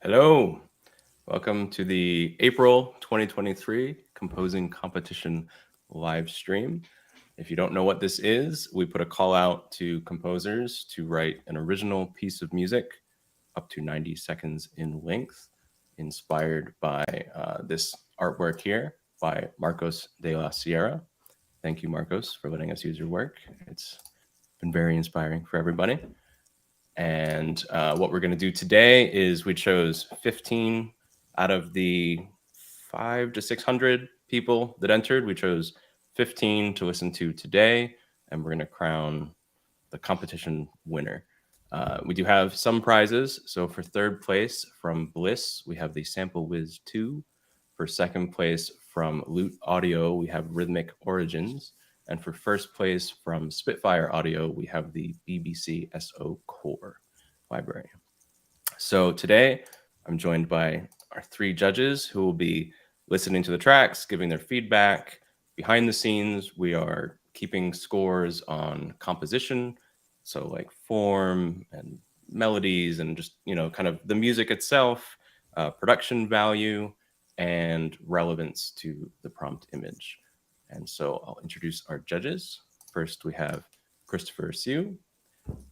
Hello, welcome to the April 2023 Composing Competition live stream. If you don't know what this is, we put a call out to composers to write an original piece of music up to 90 seconds in length, inspired by this artwork here by Marcos de la Sierra. Thank you, Marcos, for letting us use your work. It's been very inspiring for everybody. And what we're going to do today is we chose 15 out of the 500 to 600 people that entered. We chose 15 to listen to today, and we're going to crown the competition winner. We do have some prizes. So for third place from BLEASS, we have the Sample Wiz 2. For second place from Loot Audio, we have Rhythmic Origins. And for first place from Spitfire Audio, we have the BBC SO Core library. So today, I'm joined by our 3 judges who will be listening to the tracks, giving their feedback. Behind the scenes, we are keeping scores on composition, so like form and melodies and just, kind of the music itself, production value, and relevance to the prompt image. And so I'll introduce our judges. First, we have Christopher Siu.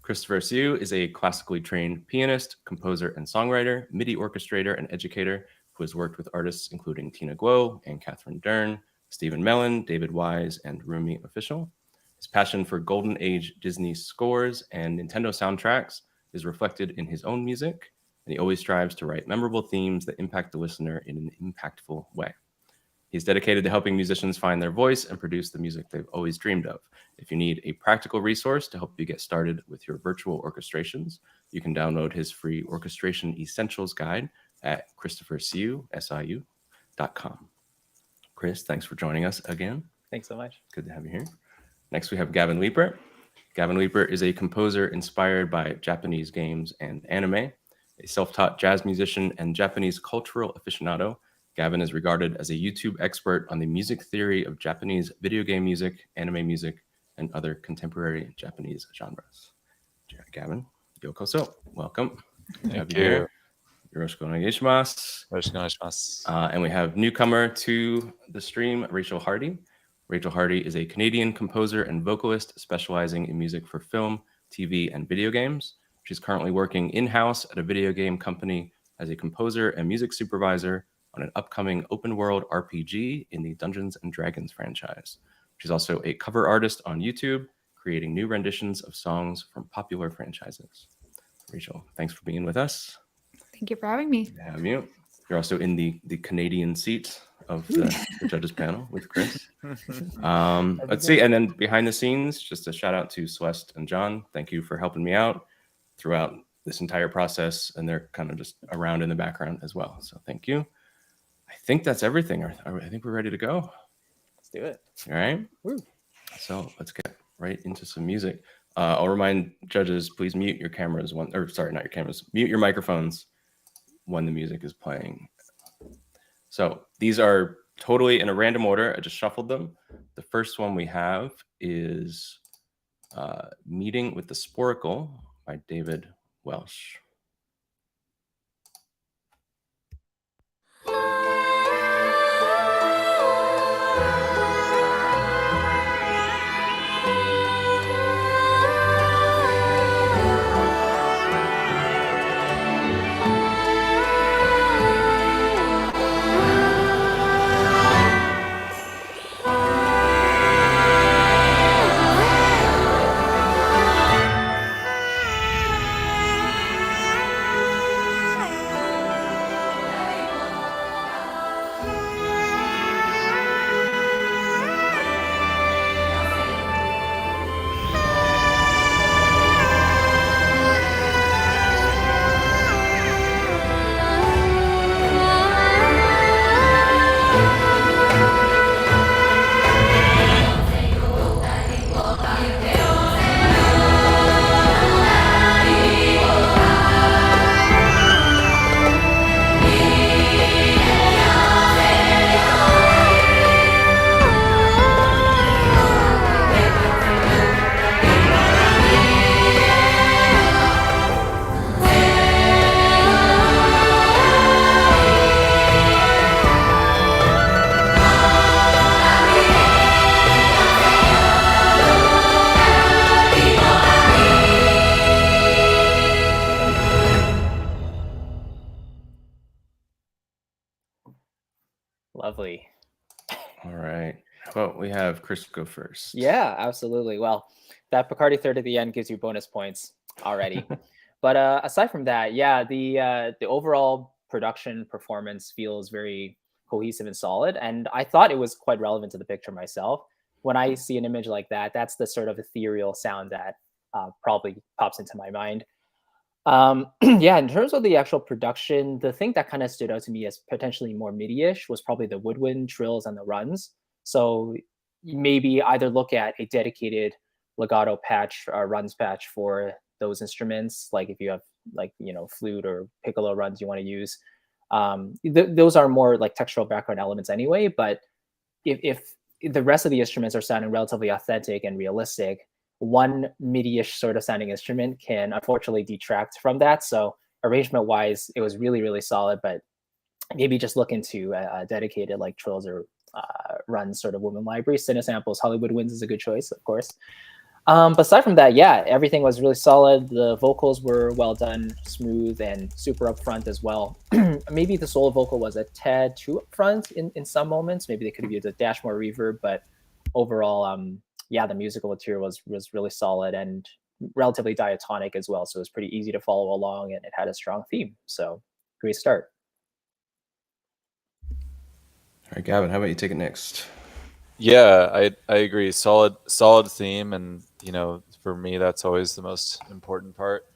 Christopher Siu is a classically trained pianist, composer, and songwriter, MIDI orchestrator, and educator who has worked with artists including Tina Guo and Catherine Dern, Stephen Mellon, David Wise, and Rumi Official. His passion for Golden Age Disney scores and Nintendo soundtracks is reflected in his own music, and he always strives to write memorable themes that impact the listener in an impactful way. He's dedicated to helping musicians find their voice and produce the music they've always dreamed of. If you need a practical resource to help you get started with your virtual orchestrations, you can download his free Orchestration Essentials Guide at christophersiu.com. Chris, thanks for joining us again. Thanks so much. Good to have you here. Next, we have Gavin Leeper. Gavin Leeper is a composer inspired by Japanese games and anime, a self-taught jazz musician and Japanese cultural aficionado. Gavin is regarded as a YouTube expert on the music theory of Japanese video game music, anime music, and other contemporary Japanese genres. Gavin, yokoso. Welcome. Thank you. Yoroshiku onegaishimasu. Yoroshiku onegaishimasu. And we have newcomer to the stream, Rachel Hardy. Rachel Hardy is a Canadian composer and vocalist specializing in music for film, TV, and video games. She's currently working in-house at a video game company as a composer and music supervisor on an upcoming open-world RPG in the Dungeons & Dragons franchise. She's also a cover artist on YouTube, creating new renditions of songs from popular franchises. Rachel, thanks for being with us. Thank you for having me. Good to have you. You're also in the Canadian seat of the judges panel with Chris. Let's see. And then behind the scenes, just a shout out to Celeste and John. Thank you for helping me out throughout this entire process. And they're kind of just around in the background as well. So thank you. I think that's everything. I think we're ready to go. Let's do it. All right. Woo. So let's get right into some music. I'll remind judges, please mute your cameras not your cameras, mute your microphones when the music is playing. So these are totally in a random order. I just shuffled them. The first one we have is Meeting with the Sporcle by David Welsh. Lovely. All right. Well, we have Chris go first. Yeah, absolutely. Well, that Bacardi third at the end gives you bonus points already. But aside from that, yeah, the overall production performance feels very cohesive and solid. And I thought it was quite relevant to the picture myself. When I see an image like that, that's the sort of ethereal sound that probably pops into my mind. Yeah, in terms of the actual production, the thing that kind of stood out to me as potentially more MIDI-ish was probably the woodwind, trills, and the runs. So maybe either look at a dedicated legato patch or runs patch for those instruments, like if you have like flute or piccolo runs you want to use. Those are more like textural background elements anyway. But if the rest of the instruments are sounding relatively authentic and realistic, one MIDI-ish sort of sounding instrument can unfortunately detract from that. So arrangement-wise, it was really, really solid, but maybe just look into a dedicated like trills or runs sort of woman library. Cinesample's Hollywood Winds is a good choice, of course. But aside from that, yeah, everything was really solid. The vocals were well done, smooth, and super upfront as well. Maybe the solo vocal was a tad too upfront in some moments. Maybe they could have used a dash more reverb, but overall, yeah, the musical material was really solid and relatively diatonic as well. So it was pretty easy to follow along, and it had a strong theme. So great start. All right, Gavin, how about you take it next? Yeah, I agree. Solid theme, and for me that's always the most important part.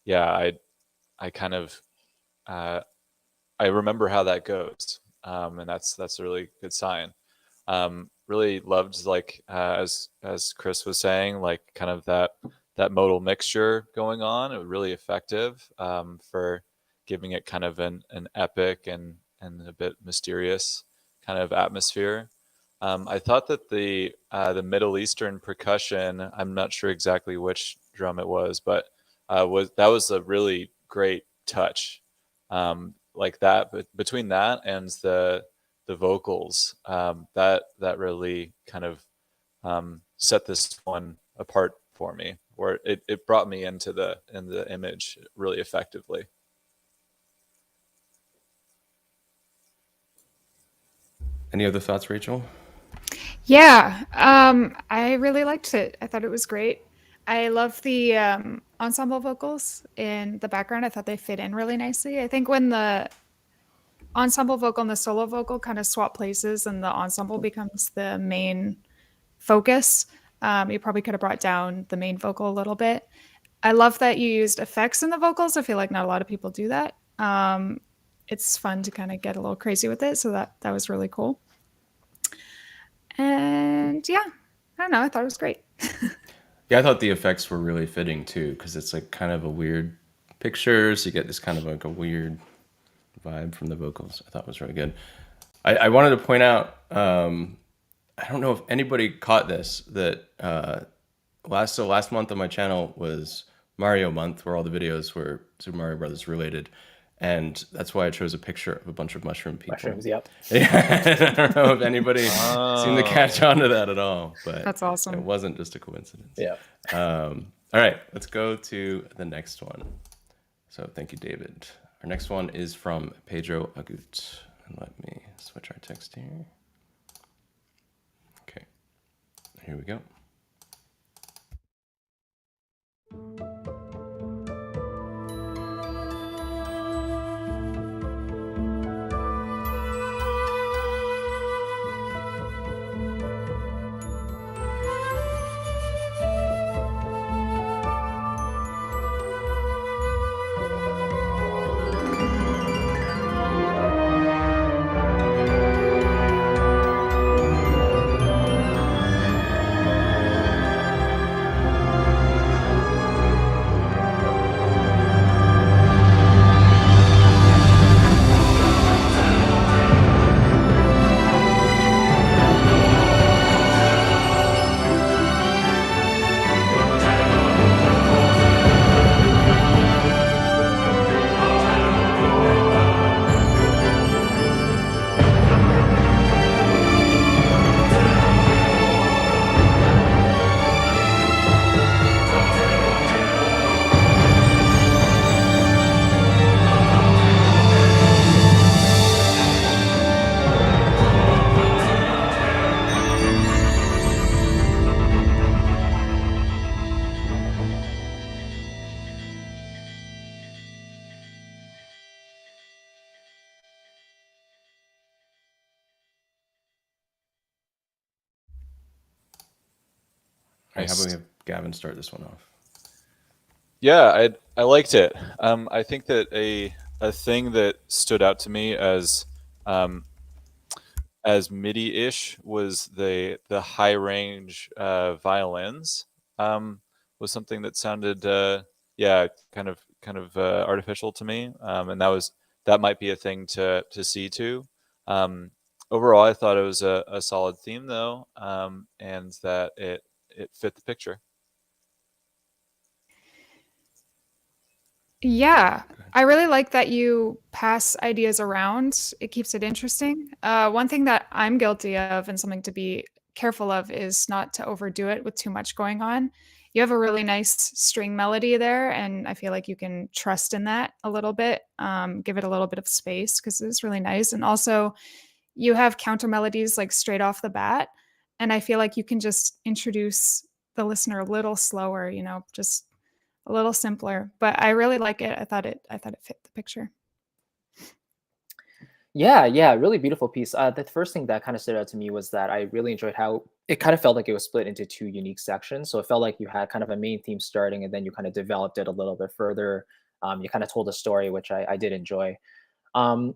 Yeah, I kind of I remember how that goes, and that's a really good sign. Really loved like as Chris was saying, like kind of that modal mixture going on. It was really effective for giving it kind of an epic and a bit mysterious kind of atmosphere. I thought that the Middle Eastern percussion, I'm not sure exactly which drum it was, but was a really great touch. Like that, but between that and the vocals, that really kind of set this one apart for me, or it brought me into the image really effectively. Any other thoughts, Rachel? Yeah, I really liked it. I thought it was great. I love the ensemble vocals in the background. I thought they fit in really nicely. I think when the ensemble vocal and the solo vocal kind of swap places and the ensemble becomes the main focus, you probably could have brought down the main vocal a little bit. I love that you used effects in the vocals. I feel like not a lot of people do that. It's fun to kind of get a little crazy with it. So that was really cool. And yeah, I don't know. I thought it was great. Yeah, I thought the effects were really fitting too, because it's like kind of a weird picture. So you get this kind of like a weird vibe from the vocals. I thought it was really good. I wanted to point out, I don't know if anybody caught this, that last month on my channel was Mario month, where all the videos were Super Mario Brothers related. And that's why I chose a picture of a bunch of mushroom people. Mushrooms, yep. Yeah, I don't know if anybody seemed to catch on to that at all, but That's awesome. It wasn't just a coincidence. Yeah. All right, let's go to the next one. So thank you, David. Our next one is from Pedro Agut. And let me switch our text here. Okay, here we go. right, how Nice. about we have Gavin start this one off? Yeah, I liked it. I think that a thing that stood out to me as MIDI-ish was the high range violins. Was something that sounded yeah, kind of artificial to me, and that might be a thing to see too. Overall, I thought it was a solid theme though, and that it fit the picture. Yeah, I really like that you pass ideas around. It keeps it interesting. One thing that I'm guilty of and something to be careful of is not to overdo it with too much going on. You have a really nice string melody there, and I feel like you can trust in that a little bit. Give it a little bit of space because it's really nice. And also, you have counter melodies like straight off the bat, and I feel like you can just introduce the listener a little slower, just a little simpler, but I really like it. I thought it fit the picture. Yeah, really beautiful piece. The first thing that kind of stood out to me was that I really enjoyed how it kind of felt like it was split into two unique sections. So it felt like you had kind of a main theme starting, and then you kind of developed it a little bit further. You kind of told a story, which I did enjoy. Um,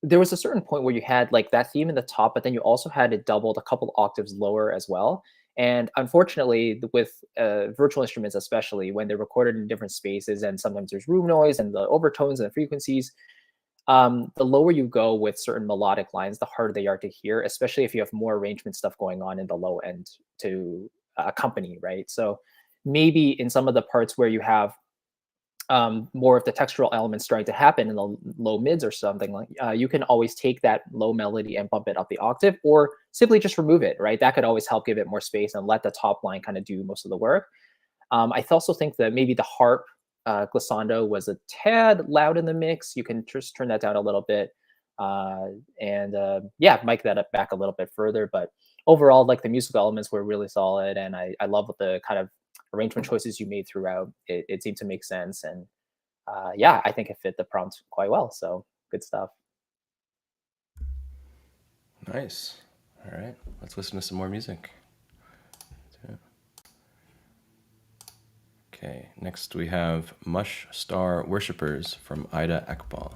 there was a certain point where you had like that theme in the top, but then you also had it doubled a couple octaves lower as well. And unfortunately, with virtual instruments, especially when they're recorded in different spaces, and sometimes there's room noise and the overtones and the frequencies, the lower you go with certain melodic lines, the harder they are to hear, especially if you have more arrangement stuff going on in the low end to accompany, right? So maybe in some of the parts where you have more of the textural elements starting to happen in the low mids or something, like you can always take that low melody and bump it up the octave, or simply just remove it, right? That could always help give it more space and let the top line kind of do most of the work. I also think that maybe the harp glissando was a tad loud in the mix. You can just turn that down a little bit, yeah, mic that up back a little bit further. But overall, like the musical elements were really solid, and I love the kind of arrangement choices you made throughout. It seemed to make sense, and yeah, I think it fit the prompt quite well. So good stuff. Nice. All right, let's listen to some more music. Okay, next we have Mush Star Worshippers from Ida Ekbal.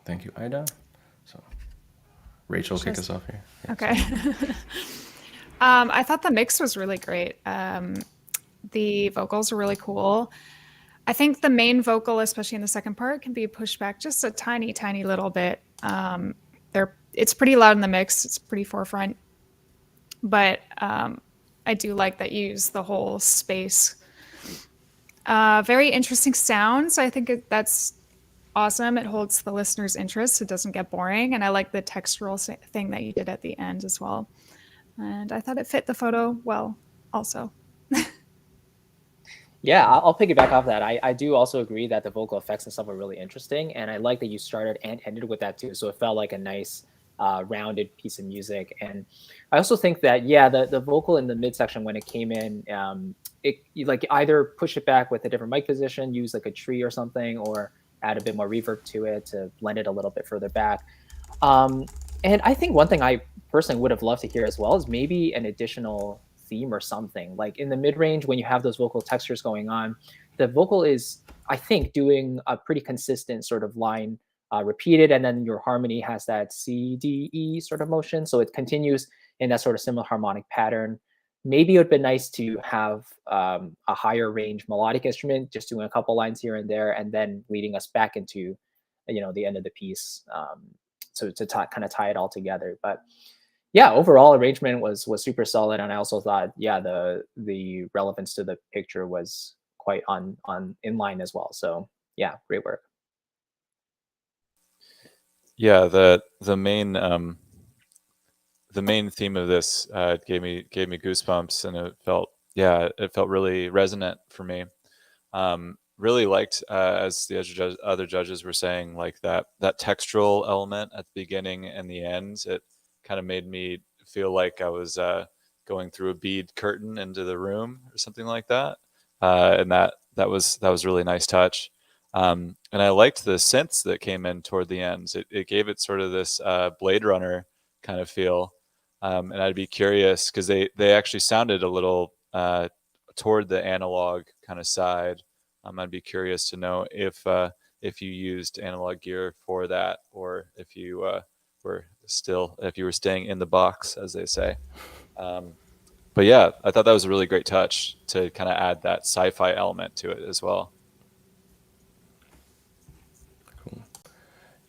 Thank you, Ida. So, Rachel, kick us off here. Yeah, Okay. I thought the mix was really great. The vocals are really cool. I think the main vocal, especially in the second part, can be pushed back just a tiny, tiny little bit. It's pretty loud in the mix. It's pretty forefront. But I do like that you use the whole space. Very interesting sounds. I think that's awesome. It holds the listener's interest. It doesn't get boring. And I like the textural thing that you did at the end as well. And I thought it fit the photo well also. Yeah, I'll piggyback off that. I do also agree that the vocal effects and stuff are really interesting. And I like that you started and ended with that too. So it felt like a nice rounded piece of music. And I also think that, yeah, the vocal in the midsection when it came in, you like either push it back with a different mic position, use like a tree or something, or add a bit more reverb to it to blend it a little bit further back. And I think one thing I personally would have loved to hear as well is maybe an additional theme or something. Like in the mid range, when you have those vocal textures going on, the vocal is, I think, doing a pretty consistent sort of line repeated, and then your harmony has that C, D, E sort of motion. So it continues in that sort of similar harmonic pattern. Maybe it would be nice to have a higher range melodic instrument, just doing a couple lines here and there, and then leading us back into, the end of the piece. To kind of tie it all together. But yeah, overall arrangement was super solid, and I also thought, yeah, the relevance to the picture was quite on in line as well. So yeah, great work. Yeah, the main theme of this gave me goosebumps, and it felt really resonant for me. Really liked, as the other judges were saying, like that textural element at the beginning and the end. It kind of made me feel like I was going through a bead curtain into the room or something like that, and that was really nice touch. And I liked the synths that came in toward the end. It gave it sort of this Blade Runner kind of feel, and I'd be curious because they actually sounded a little toward the analog kind of side. I'd be curious to know if you used analog gear for that, or if you were staying in the box, as they say. But yeah, I thought that was a really great touch to kind of add that sci-fi element to it as well. Cool.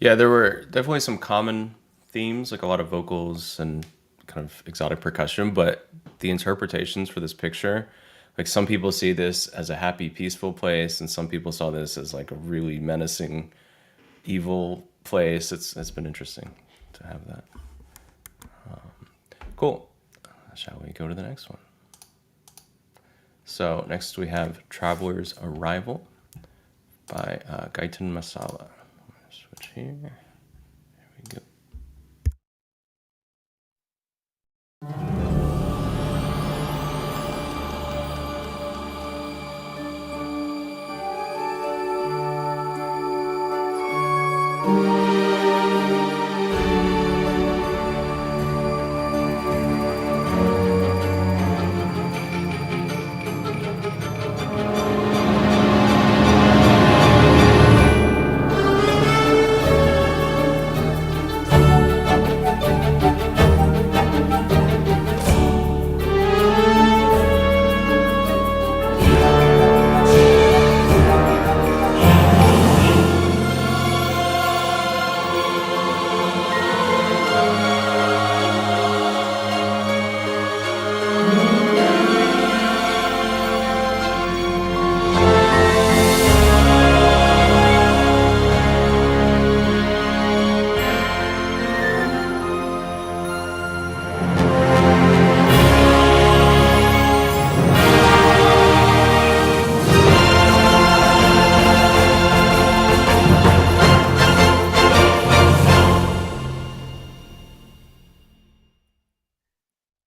Yeah, there were definitely some common themes, like a lot of vocals and kind of exotic percussion, but the interpretations for this picture, like some people see this as a happy, peaceful place, and some people saw this as like a really menacing, evil place. It's been interesting to have that. Cool. Shall we go to the next one? So next we have Traveler's Arrival by Gaitan Masala. Switch here. There we go.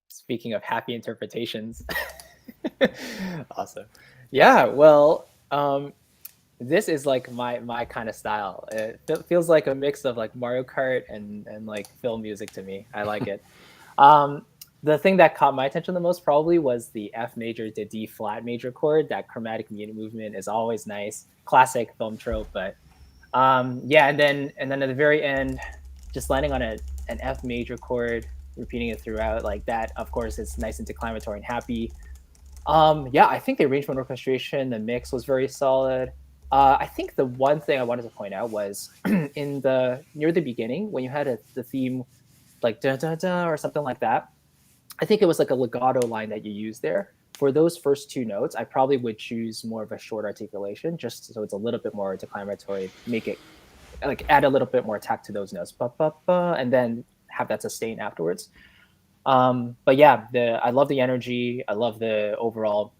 Speaking of happy interpretations. Awesome. Yeah, well, this is like my kind of style. It feels like a mix of like Mario Kart and like film music to me. I like it. The thing that caught my attention the most probably was the F major to D flat major chord. That chromatic movement is always nice. Classic film trope, but yeah, and then at the very end, just landing on an F major chord, repeating it throughout like that, of course, it's nice and declamatory and happy. Yeah, I think the arrangement, orchestration, the mix was very solid. I think the one thing I wanted to point out was in near the beginning when you had the theme like da da da or something like that. I think it was like a legato line that you used there. For those first two notes, I probably would choose more of a short articulation, just so it's a little bit more declamatory. Make it like add a little bit more attack to those notes, ba, ba, ba, and then have that sustain afterwards. But yeah, I love the energy. I love the overall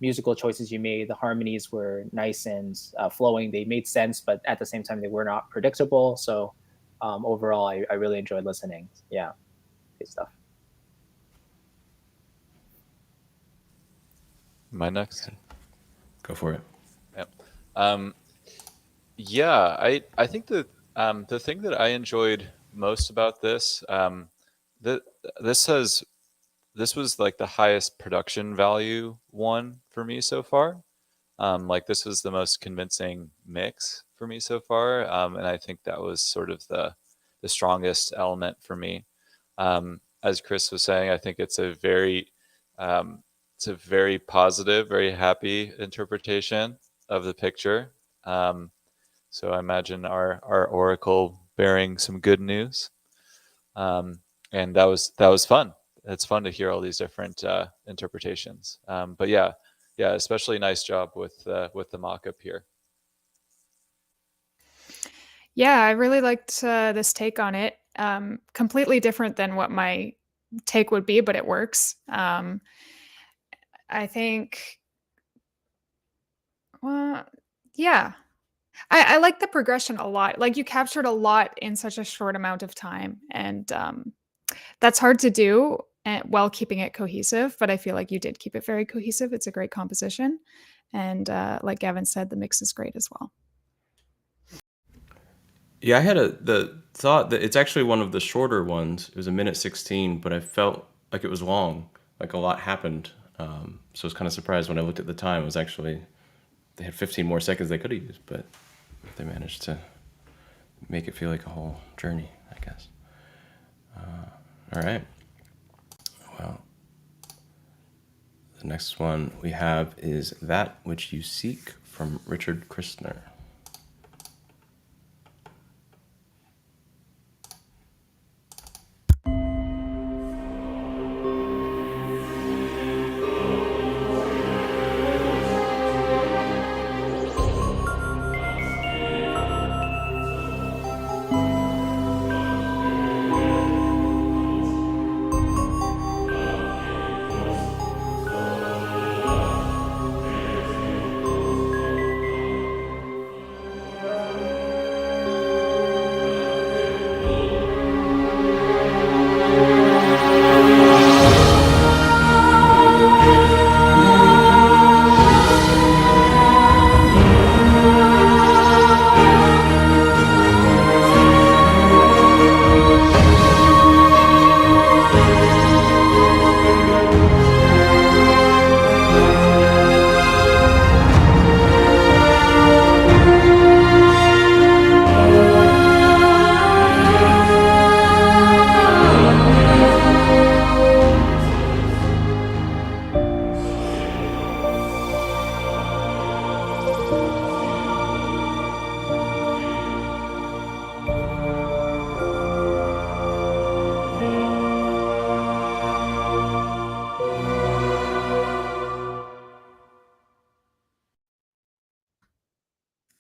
musical choices you made. The harmonies were nice and flowing. They made sense, but at the same time, they were not predictable. So overall, I really enjoyed listening. Yeah, good stuff. Am I next? Go for it. Yep. Yeah, I think that the thing that I enjoyed most about this, that this was like the highest production value one for me so far. Like this was the most convincing mix for me so far, and I think that was sort of the strongest element for me. As Chris was saying, I think um, it's a very positive, very happy interpretation of the picture. So I imagine our oracle bearing some good news, and that was fun. It's fun to hear all these different interpretations. But yeah, especially nice job with the mock-up here. Yeah, I really liked this take on it. Completely different than what my take would be, but it works. I think, well, yeah, I like the progression a lot. Like you captured a lot in such a short amount of time, and that's hard to do while keeping it cohesive. But I feel like you did keep it very cohesive. It's a great composition, and like Gavin said, the mix is great as well. Yeah, I had the thought that it's actually one of the shorter ones. It was 1:16, but I felt like it was long. Like a lot happened. So I was kind of surprised when I looked at the time. It was actually, they had 15 more seconds they could have used, but they managed to make it feel like a whole journey, I guess. All right. Well, the next one we have is That Which You Seek from Richard Christner.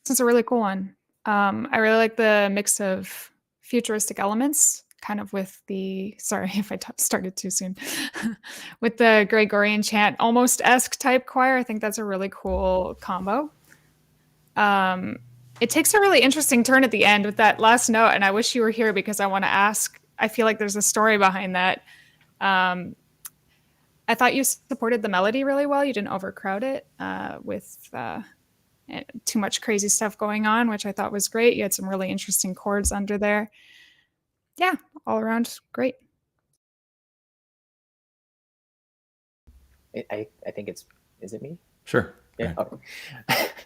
This is a really cool one. I really like the mix of futuristic elements, kind of with the, sorry if I started too soon, with the Gregorian chant, almost esque type choir. I think that's a really cool combo. It takes a really interesting turn at the end with that last note, and I wish you were here because I want to ask. I feel like there's a story behind that. I thought you supported the melody really well. You didn't overcrowd it with too much crazy stuff going on, which I thought was great. You had some really interesting chords under there. Yeah, all around great. I think it's, is it me? Sure. Yeah. Oh.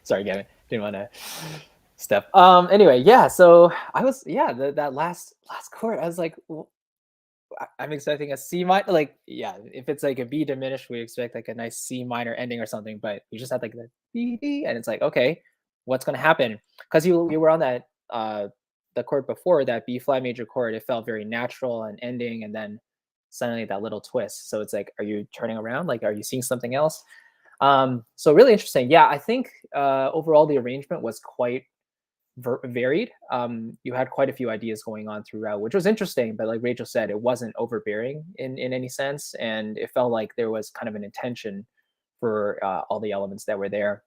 Sorry, Gavin. Didn't want to step. Anyway, yeah. So I was, yeah, that last chord, I was like, well, I'm expecting a C minor. Like, yeah, if it's like a B diminished, we expect like a nice C minor ending or something. But you just had like the B, B, and it's like, okay, what's gonna happen? Because you were on that the chord before, that B flat major chord. It felt very natural and ending, and then suddenly that little twist. So it's like, are you turning around? Like, are you seeing something else? So really interesting. Yeah, I think overall the arrangement was quite varied. You had quite a few ideas going on throughout, which was interesting. But like Rachel said, it wasn't overbearing in any sense, and it felt like there was kind of an intention for all the elements that were there.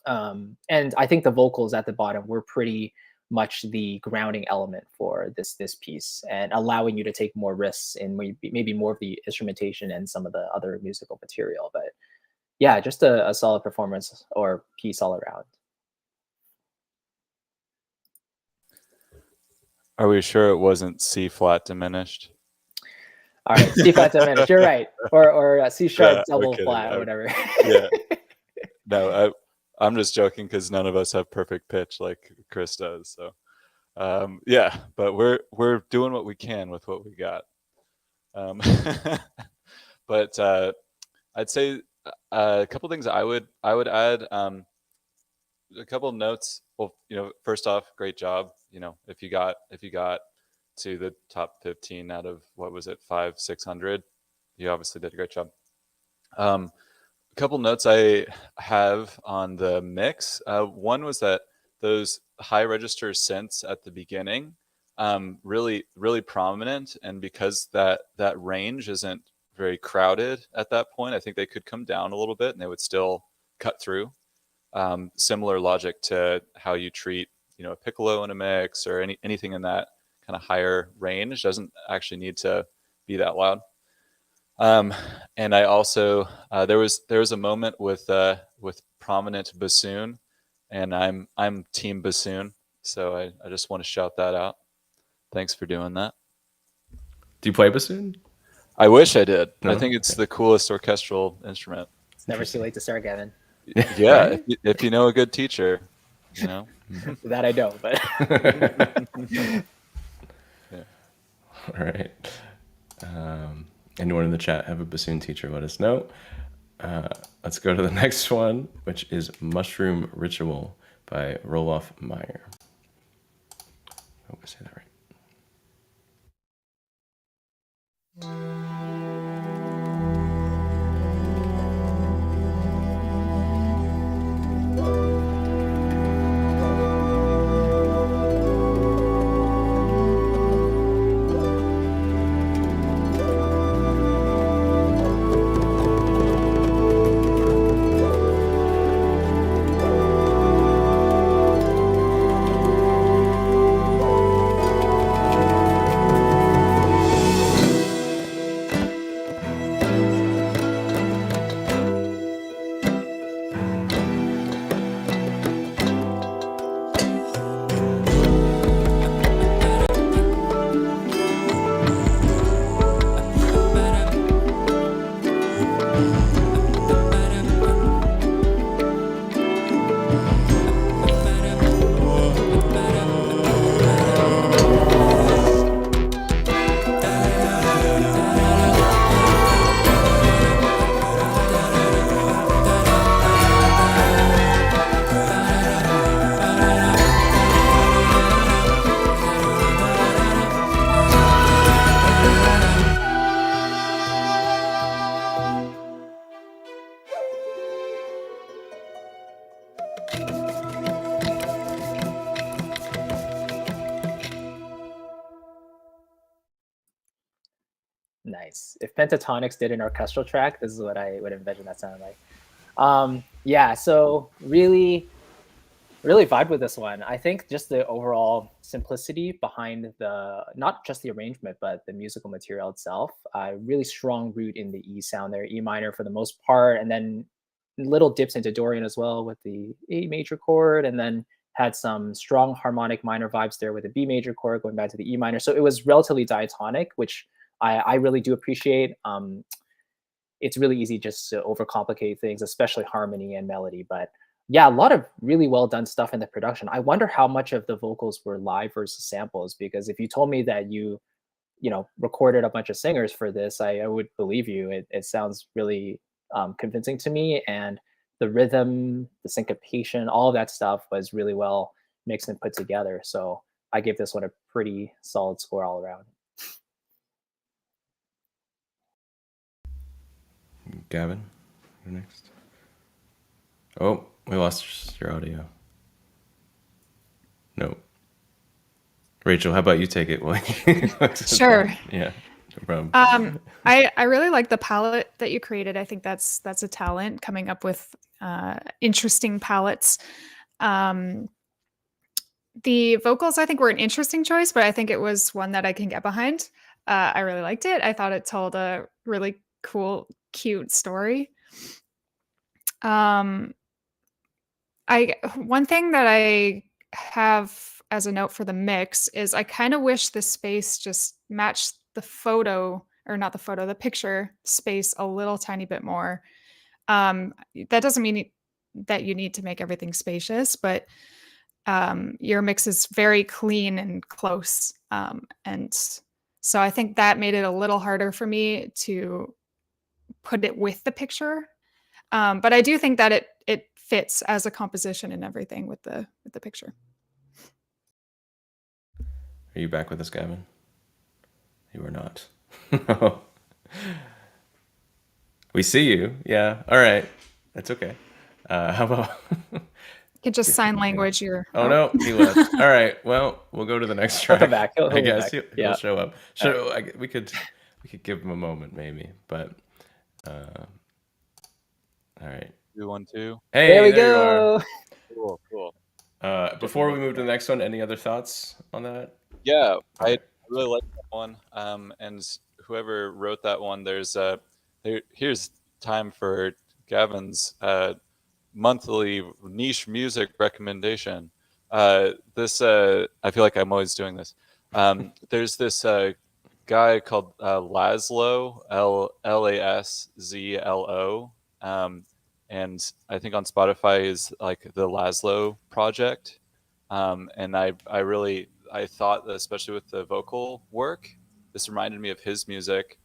And I think the vocals at the bottom were pretty much the grounding element for this piece, and allowing you to take more risks in maybe more of the instrumentation and some of the other musical material. But yeah, just a solid performance or piece all around. Are we sure it wasn't C flat diminished? All right, C flat diminished. You're right, or C sharp double kidding. flat, or whatever. Yeah. No, I'm just joking because none of us have perfect pitch like Chris does. So, yeah, but we're doing what we can with what we got. But I'd say a couple things I would add. A couple notes. Well, first off, great job. If you got to the top 15 out of what was it, 500-600, you obviously did a great job. A couple notes I have on the mix. One was that those high register synths at the beginning, really prominent, and because that range isn't very crowded at that point, I think they could come down a little bit and they would still cut through. Similar logic to how you treat a piccolo in a mix or anything in that kind of higher range. Doesn't actually need to be that loud. And I also there was a moment with prominent bassoon, and I'm team bassoon, so I just want to shout that out. Thanks for doing that. Do you play bassoon? I wish I did. No? I think it's the coolest orchestral instrument. It's never too late to start, Gavin. Yeah, Right? if you know a good teacher, That I don't, but Yeah. All right. Anyone in the chat have a bassoon teacher? Let us know. Let's go to the next one, which is Mushroom Ritual by Roloff Meyer. I hope I say that right. nice. If Pentatonics did an orchestral track, this is what I would envision that sounded like. Yeah, so really vibe with this one. I think just the overall simplicity behind not just the arrangement, but the musical material itself. Really strong root in the E sound there, E minor for the most part, and then little dips into Dorian as well with the A major chord, and then had some strong harmonic minor vibes there with the B major chord going back to the E minor. So it was relatively diatonic, which I really do appreciate. It's really easy just to overcomplicate things, especially harmony and melody. But yeah, a lot of really well done stuff in the production. I wonder how much of the vocals were live versus samples, because if you told me that you recorded a bunch of singers for this, I would believe you. It sounds really convincing to me, and the rhythm, the syncopation, all of that stuff was really well mixed and put together. So I give this one a pretty solid score all around. Gavin, you're next. Oh, we lost your audio. No. Rachel, how about you take it? Sure. Yeah, no problem. I really like the palette that you created. I think that's a talent, coming up with interesting palettes. The vocals, I think, were an interesting choice, but I think it was one that I can get behind. I really liked it. I thought it told a really cool, cute story. Um, one thing that I have as a note for the mix is I kind of wish the space just matched the photo, or not the photo, the picture space a little tiny bit more. That doesn't mean that you need to make everything spacious, but your mix is very clean and close. And so I think that made it a little harder for me to put it with the picture. But I do think that it fits as a composition and everything with the picture. Are you back with us, Gavin? You are not. We see you. Yeah. All right. That's okay. How about? You can just sign language your. Oh no, he left. All right. Well, we'll go to the next He'll track. come back. He'll I be guess back. he'll Yeah. show up. We could give him a moment maybe, but all right. 2, 1, 2. Hey, There we you go. are. Cool. Before we move to the next one, any other thoughts on that? Yeah, Okay. I really like that one. And whoever wrote that one, here's time for Gavin's monthly niche music recommendation. I feel like I'm always doing this. There's this guy called Laszlo, Laszlo, and I think on Spotify is like the Laszlo Project. And I thought that, especially with the vocal work, this reminded me of his music,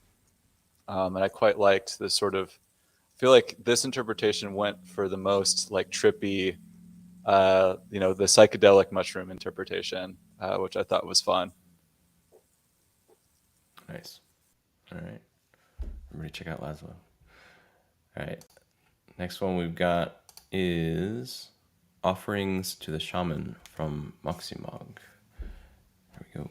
and I quite liked this sort of. I feel like this interpretation went for the most like trippy, the psychedelic mushroom interpretation, which I thought was fun. Nice. All right. Everybody check out Laszlo. All right. Next one we've got is Offerings to the Shaman from Moximog. There we go.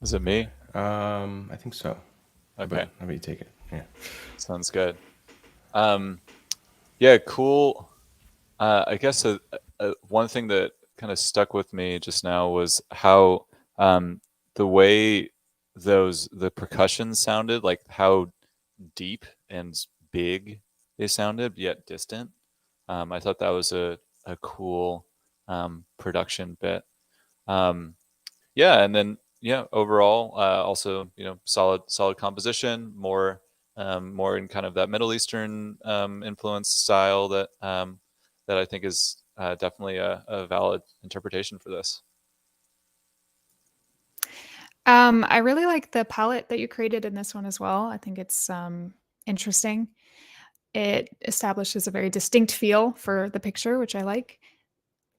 Is it me? I think so. Okay. How about you take it? Yeah. Sounds good. Yeah, cool. I guess one thing that kind of stuck with me just now was how the way the percussion sounded, like how deep and big they sounded, yet distant. I thought that was a cool production bit. Yeah, and then overall, also solid composition, more in kind of that Middle Eastern influence style that I think is definitely a valid interpretation for this. I really like the palette that you created in this one as well. I think it's interesting. It establishes a very distinct feel for the picture, which I like.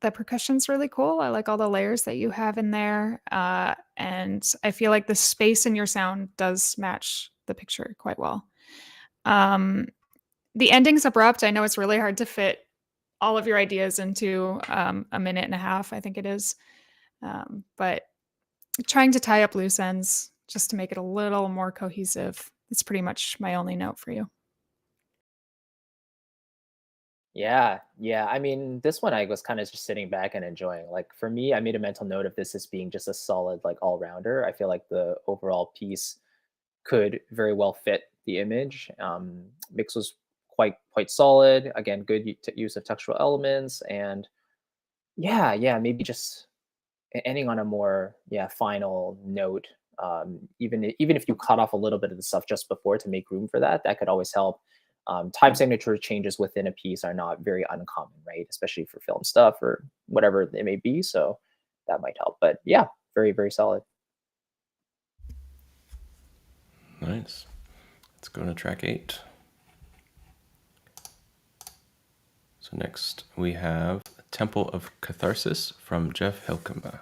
the percussion's really cool. I like all the layers that you have in there. And I feel like the space in your sound does match the picture quite well. The ending's abrupt. I know it's really hard to fit all of your ideas into a minute and a half, I think it is. But trying to tie up loose ends just to make it a little more cohesive. It's pretty much my only note for you. Yeah, yeah. I mean, this one I was kind of just sitting back and enjoying. Like for me, I made a mental note of this as being just a solid like all rounder. I feel like the overall piece could very well fit the image. Mix was quite solid. Again, good use of textural elements, and yeah, maybe just ending on a more final note. Even if you cut off a little bit of the stuff just before to make room for that, that could always help. Time signature changes within a piece are not very uncommon, right? Especially for film stuff or whatever it may be. So that might help. But yeah, very solid. Nice. Let's go to track 8. So next we have Temple of Catharsis from Jeff Hilkenba.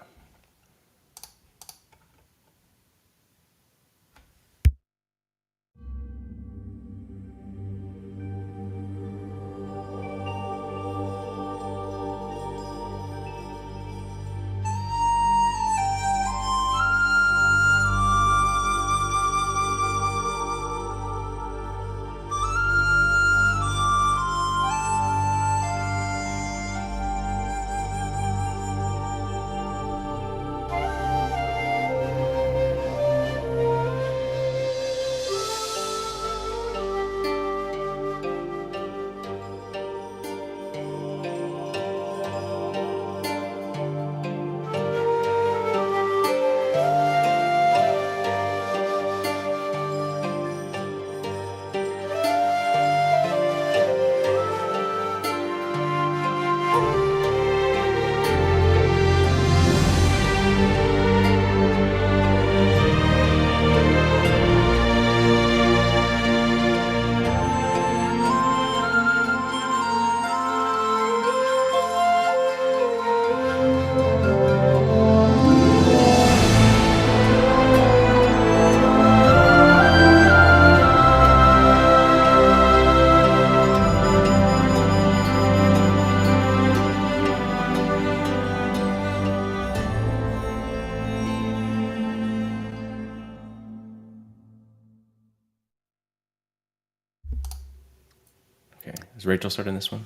Okay, is Rachel starting this one?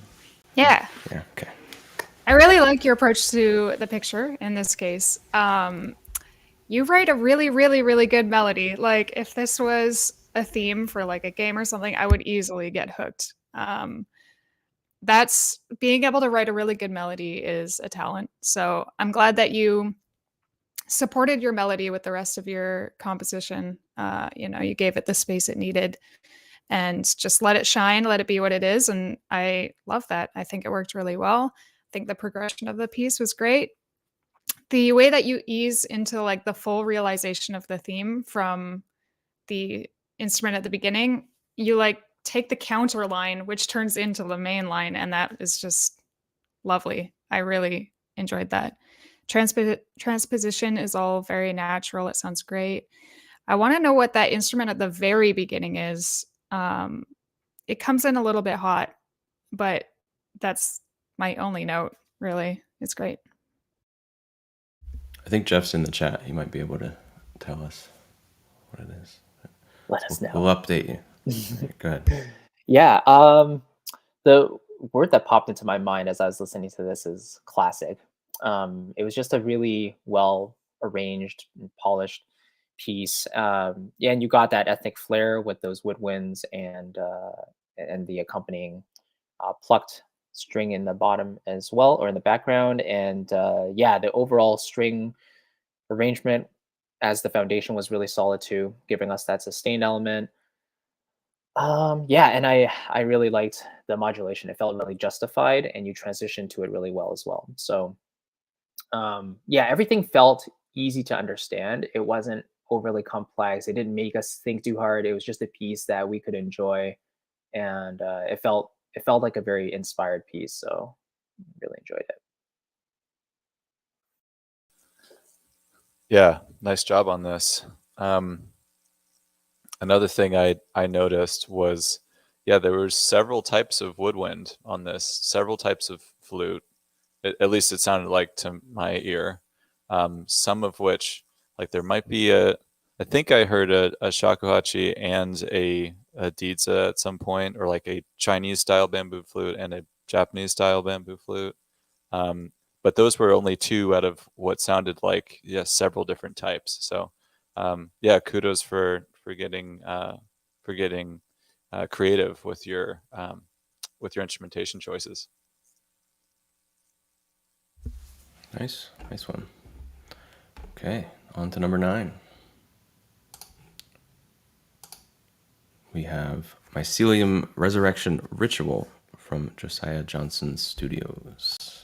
Yeah. Yeah, okay. I really like your approach to the picture in this case. You write a really good melody. Like if this was a theme for like a game or something, I would easily get hooked. That's being able to write a really good melody is a talent. So I'm glad that you supported your melody with the rest of your composition. You gave it the space it needed and just let it shine, let it be what it is. And I love that. I think it worked really well. I think the progression of the piece was great. The way that you ease into like the full realization of the theme from the instrument at the beginning, you like take the counter line, which turns into the main line. And that is just lovely. I really enjoyed that. Transposition is all very natural. It sounds great. I want to know what that instrument at the very beginning is. It comes in a little bit hot, but that's my only note, really. It's great. I think Jeff's in the chat. He might be able to tell us what it is. Let us know. We'll update you. Go ahead. Yeah. The word that popped into my mind as I was listening to this is classic. It was just a really well arranged and polished piece. And you got that ethnic flair with those woodwinds and the accompanying plucked string in the bottom as well, or in the background. And the overall string arrangement as the foundation was really solid too, giving us that sustained element. And I really liked the modulation. It felt really justified, and you transitioned to it really well as well. So everything felt easy to understand. It wasn't overly complex. It didn't make us think too hard. It was just a piece that we could enjoy, and it felt like a very inspired piece. So really enjoyed it. Yeah, nice job on this. Another thing I noticed was, yeah, there were several types of woodwind on this, several types of flute. At least it sounded like to my ear. Some of which, like there might be I think I heard a shakuhachi and a diza at some point, or like a Chinese style bamboo flute and a Japanese style bamboo flute. Um, but those were only two out of what sounded like, yeah, several different types. So yeah, kudos for getting creative with your instrumentation choices. Nice one. Okay, on to number 9. We have Mycelium Resurrection Ritual from Josiah Johnson Studios.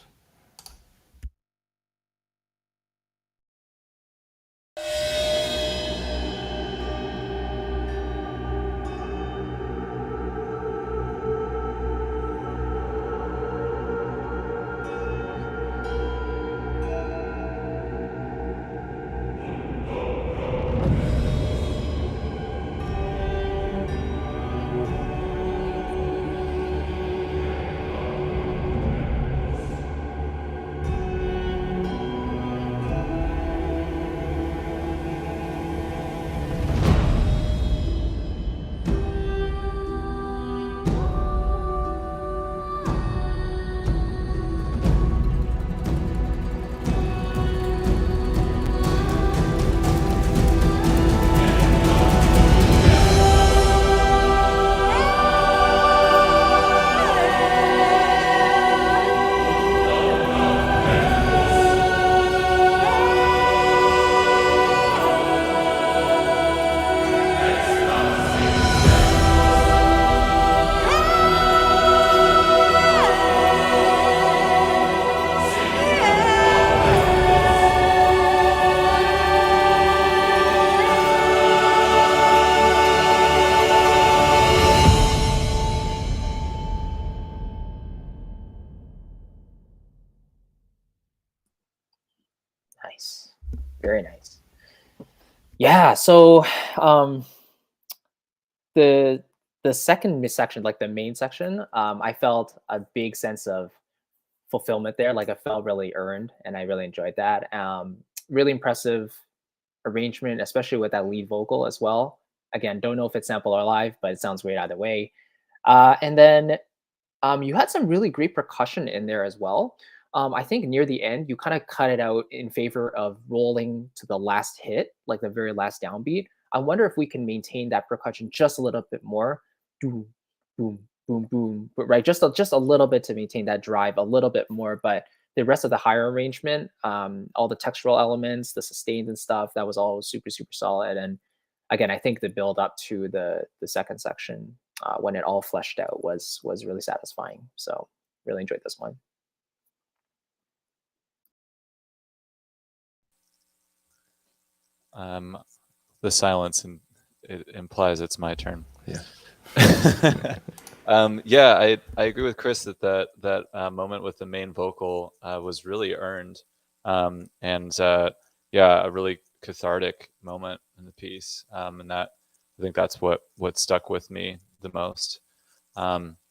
Nice. Very nice. Yeah, so the second section, like the main section, I felt a big sense of fulfillment there. Like I felt really earned, and I really enjoyed that. Really impressive arrangement, especially with that lead vocal as well. Again, don't know if it's sample or live, but it sounds great either way. And then you had some really great percussion in there as well. I think near the end, you kind of cut it out in favor of rolling to the last hit, like the very last downbeat. I wonder if we can maintain that percussion just a little bit more. Boom, boom, boom, boom. But right, just a little bit to maintain that drive a little bit more. But the rest of the higher arrangement, all the textural elements, the sustains and stuff, that was all super, super solid. And again, I think the build up to the second section when it all fleshed out was really satisfying. So really enjoyed this one. The silence and it implies it's my turn. Yeah. Yeah, I agree with Chris that moment with the main vocal was really earned, and yeah, a really cathartic moment in the piece, and that I think that's what stuck with me the most.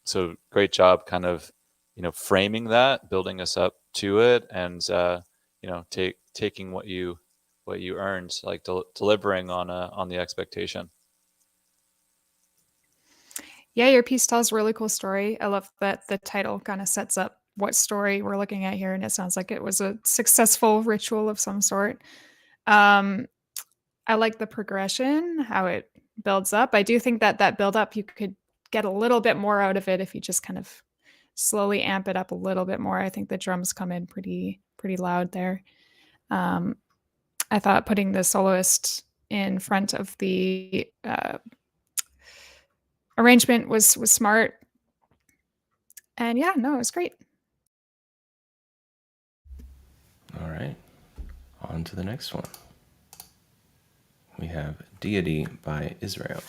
So great job, kind of framing that, building us up to it, and taking what you earned, like delivering on the expectation. Yeah, your piece tells a really cool story. I love that the title kind of sets up what story we're looking at here, and it sounds like it was a successful ritual of some sort. I like the progression, how it builds up. I do think that that build up, you could get a little bit more out of it if you just kind of slowly amp it up a little bit more. I think the drums come in pretty loud there. I thought putting the soloist in front of the arrangement was smart. And yeah, no, it was great. All right, on to the next one. We have Deity by Israel.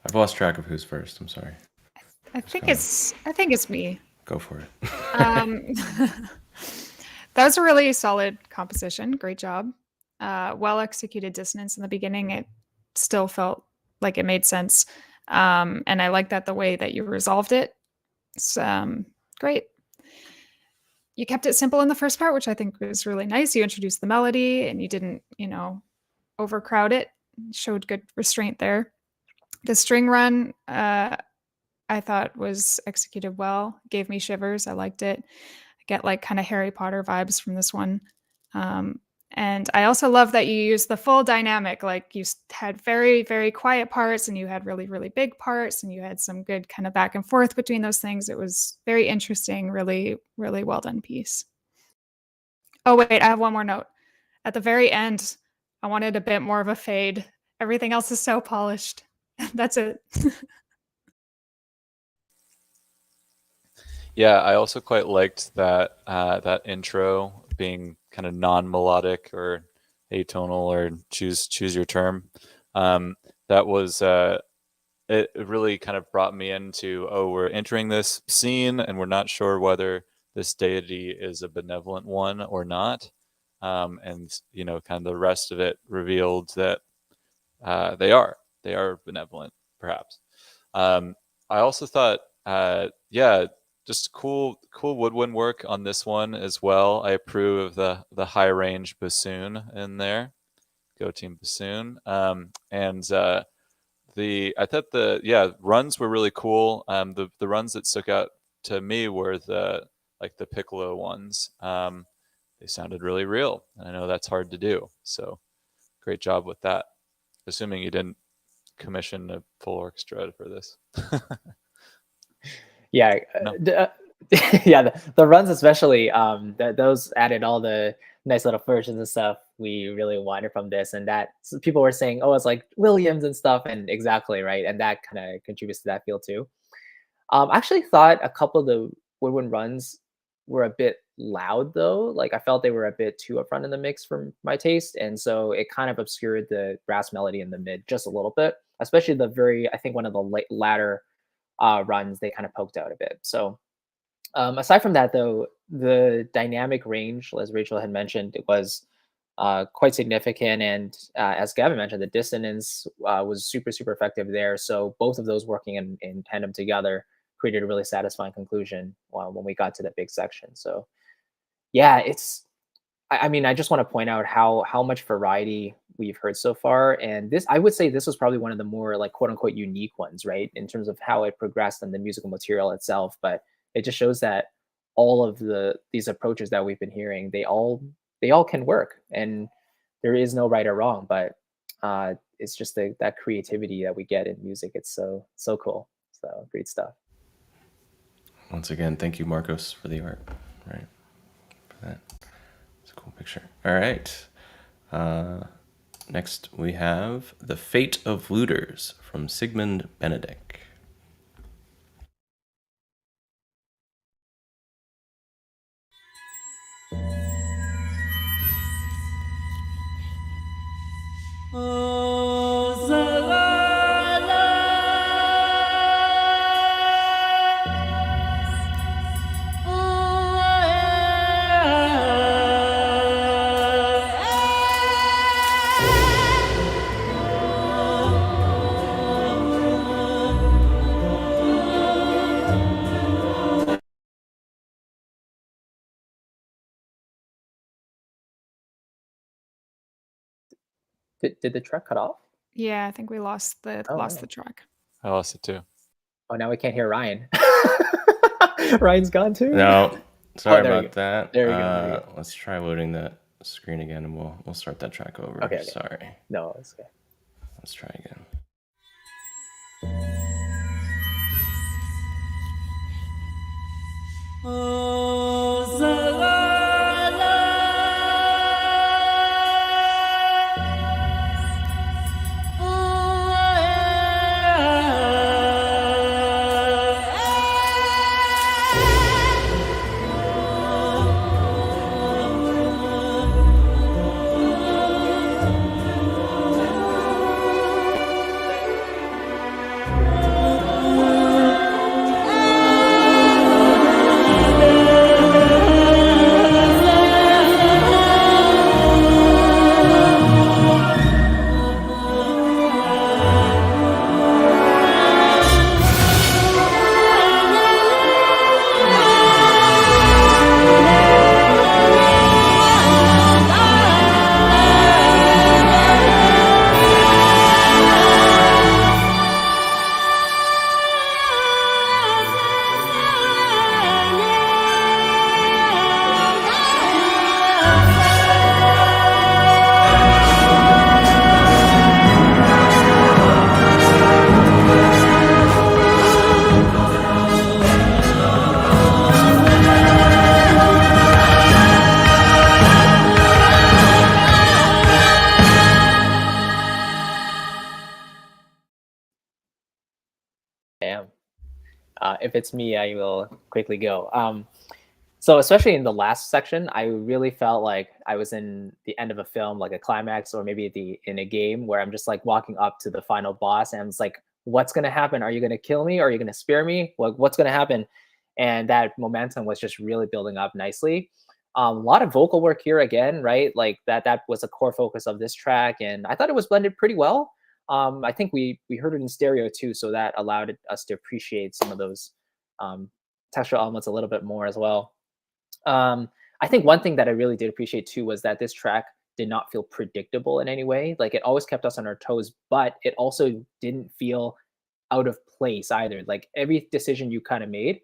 I've lost track of who's first. I'm sorry. I think it's me. Go for it. That was a really solid composition. Great job. Well executed dissonance in the beginning. It still felt like it made sense. And I like that the way that you resolved it. It's great. You kept it simple in the first part, which I think was really nice. You introduced the melody and you didn't, overcrowd it. Showed good restraint there. The string run, I thought was executed well. Gave me shivers. I liked it. I get like kind of Harry Potter vibes from this one. And I also love that you used the full dynamic. Like you had very, very quiet parts and you had really, really big parts and you had some good kind of back and forth between those things. It was very interesting, really, really well done piece. Oh, wait, I have one more note. At the very end, I wanted a bit more of a fade. Everything else is so polished. That's it. Yeah, I also quite liked that that intro being kind of non-melodic or atonal, or choose your term. That was it really kind of brought me into, oh, we're entering this scene and we're not sure whether this deity is a benevolent one or not. And kind of the rest of it revealed that they are benevolent, perhaps. I also thought, just cool woodwind work on this one as well. I approve of the high range bassoon in there. Go team bassoon. I thought the runs were really cool. The runs that stuck out to me were the piccolo ones. They sounded really real, and I know that's hard to do. So great job with that. Assuming you didn't commission a full orchestra for this. Yeah, No. the runs especially, those added all the nice little versions and stuff we really wanted from this, and that people were saying, oh, it's like Williams and stuff, and exactly right, and that kind of contributes to that feel too. I actually thought a couple of the woodwind runs were a bit loud though. Like I felt they were a bit too upfront in the mix for my taste, and so it kind of obscured the brass melody in the mid just a little bit, especially I think one of the latter runs they kind of poked out a bit. So aside from that though, the dynamic range, as Rachel had mentioned, it was quite significant, and as Gavin mentioned, the dissonance was super effective there. So both of those working in tandem together created a really satisfying conclusion when we got to that big section. So yeah, I just want to point out how much variety we've heard so far, and I would say this was probably one of the more like quote unquote unique ones, right, in terms of how it progressed and the musical material itself. But it just shows that all of these approaches that we've been hearing, they all can work, and there is no right or wrong. But it's just that creativity that we get in music. It's so cool. So great stuff. Once again, thank you, Marcos, for the art. Right, for that. It's a cool picture. All right. Next, we have The Fate of Looters from Sigmund Benedict. Did the track cut off? Yeah, I think we lost the no. the track. I lost it too. Oh, now we can't hear Ryan. Ryan's gone too. No, sorry there you about that. There we go. Let's try loading that screen again, and we'll start that track over. Okay. Sorry. No, it's okay. Let's try again. Damn. If it's me, I will quickly go. So especially in the last section, I really felt like I was in the end of a film, like a climax, or maybe in a game where I'm just like walking up to the final boss, and it's like, what's gonna happen? Are you gonna kill me? Are you gonna spare me? What's gonna happen? And that momentum was just really building up nicely. A lot of vocal work here again, right? Like that was a core focus of this track, and I thought it was blended pretty well. I think we heard it in stereo too, so that allowed us to appreciate some of those textural elements a little bit more as well. I think one thing that I really did appreciate too was that this track did not feel predictable in any way. Like it always kept us on our toes, but it also didn't feel out of place either. Like every decision you kind of made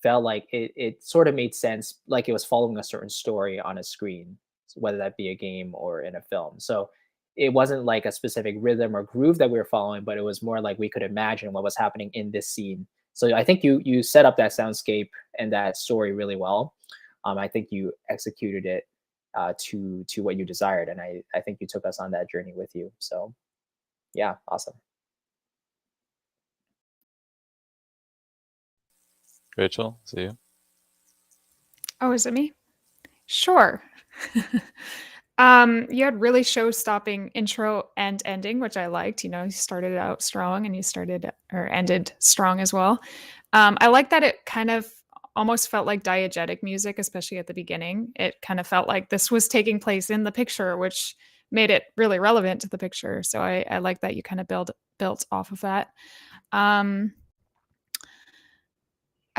felt like it sort of made sense, like it was following a certain story on a screen, whether that be a game or in a film. So it wasn't like a specific rhythm or groove that we were following, but it was more like we could imagine what was happening in this scene. So I think you set up that soundscape and that story really well. I think you executed it to what you desired, and I think you took us on that journey with you. So yeah, awesome. Rachel, see you. Oh, is it me? Sure. You had really show-stopping intro and ending, which I liked. You know, you started out strong and you ended strong as well. I like that it kind of almost felt like diegetic music, especially at the beginning. It kind of felt like this was taking place in the picture, which made it really relevant to the picture. So I like that you kind of built off of that. I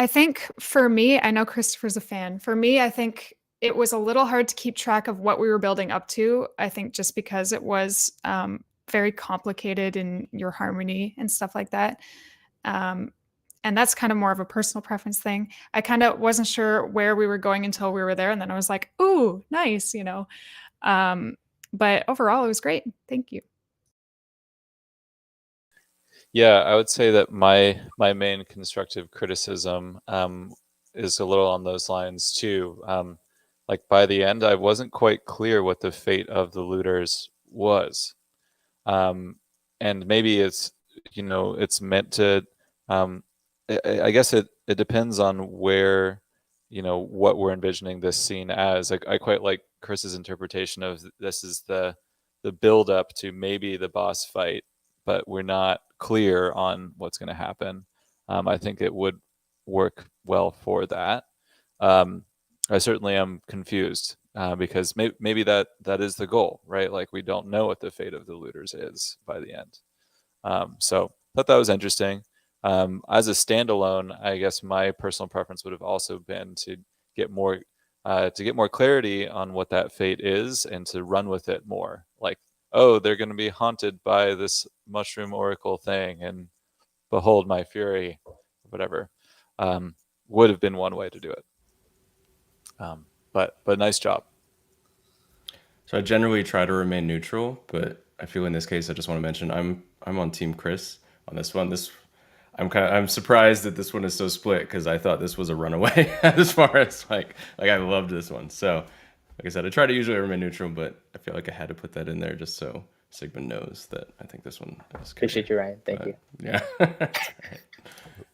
think for me, I know Christopher's a fan. For me, I think it was a little hard to keep track of what we were building up to. I think just because it was very complicated in your harmony and stuff like that. And that's kind of more of a personal preference thing. I kind of wasn't sure where we were going until we were there. And then I was like, ooh, nice, you know. But overall, it was great. Thank you. Yeah, I would say that my main constructive criticism is a little on those lines too. Like by the end, I wasn't quite clear what the fate of the looters was, and maybe it's it's meant to. I guess it depends on where what we're envisioning this scene as. I quite like Chris's interpretation of this is the build up to maybe the boss fight, but we're not clear on what's going to happen. I think it would work well for that. I certainly am confused because maybe that is the goal, right? Like we don't know what the fate of the looters is by the end. So I thought that was interesting. As a standalone, I guess my personal preference would have also been to get more clarity on what that fate is and to run with it more. Like, oh, they're going to be haunted by this mushroom oracle thing, and behold my fury, whatever. Would have been one way to do it. But nice job. So I generally try to remain neutral, but I feel in this case I just want to mention I'm on Team Chris on this one. I'm surprised that this one is so split because I thought this was a runaway as far as like I loved this one. So like I said, I try to usually remain neutral, but I feel like I had to put that in there just so Sigmund knows that I think this one is good. Appreciate you, Ryan. Thank you. Yeah.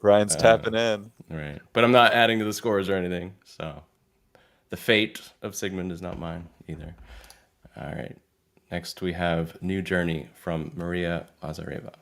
Ryan's tapping in. Right. But I'm not adding to the scores or anything. So the fate of Sigmund is not mine either. All right. Next we have New Journey from Maria Lazareva.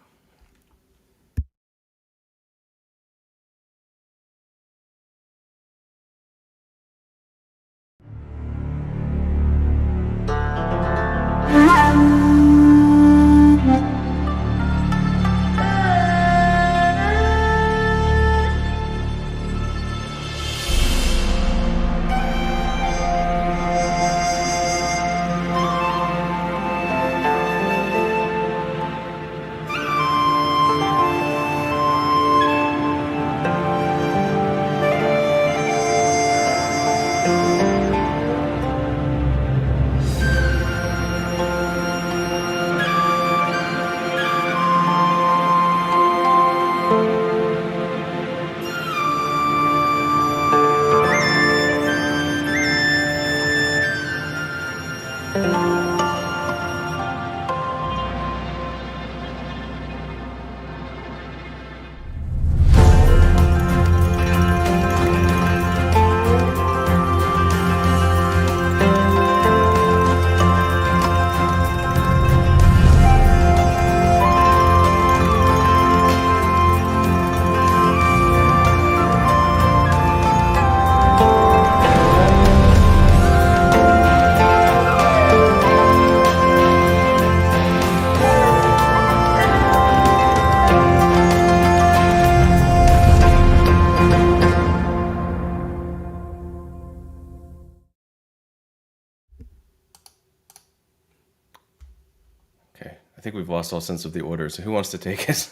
think we've lost all sense of the order. So who wants to take it?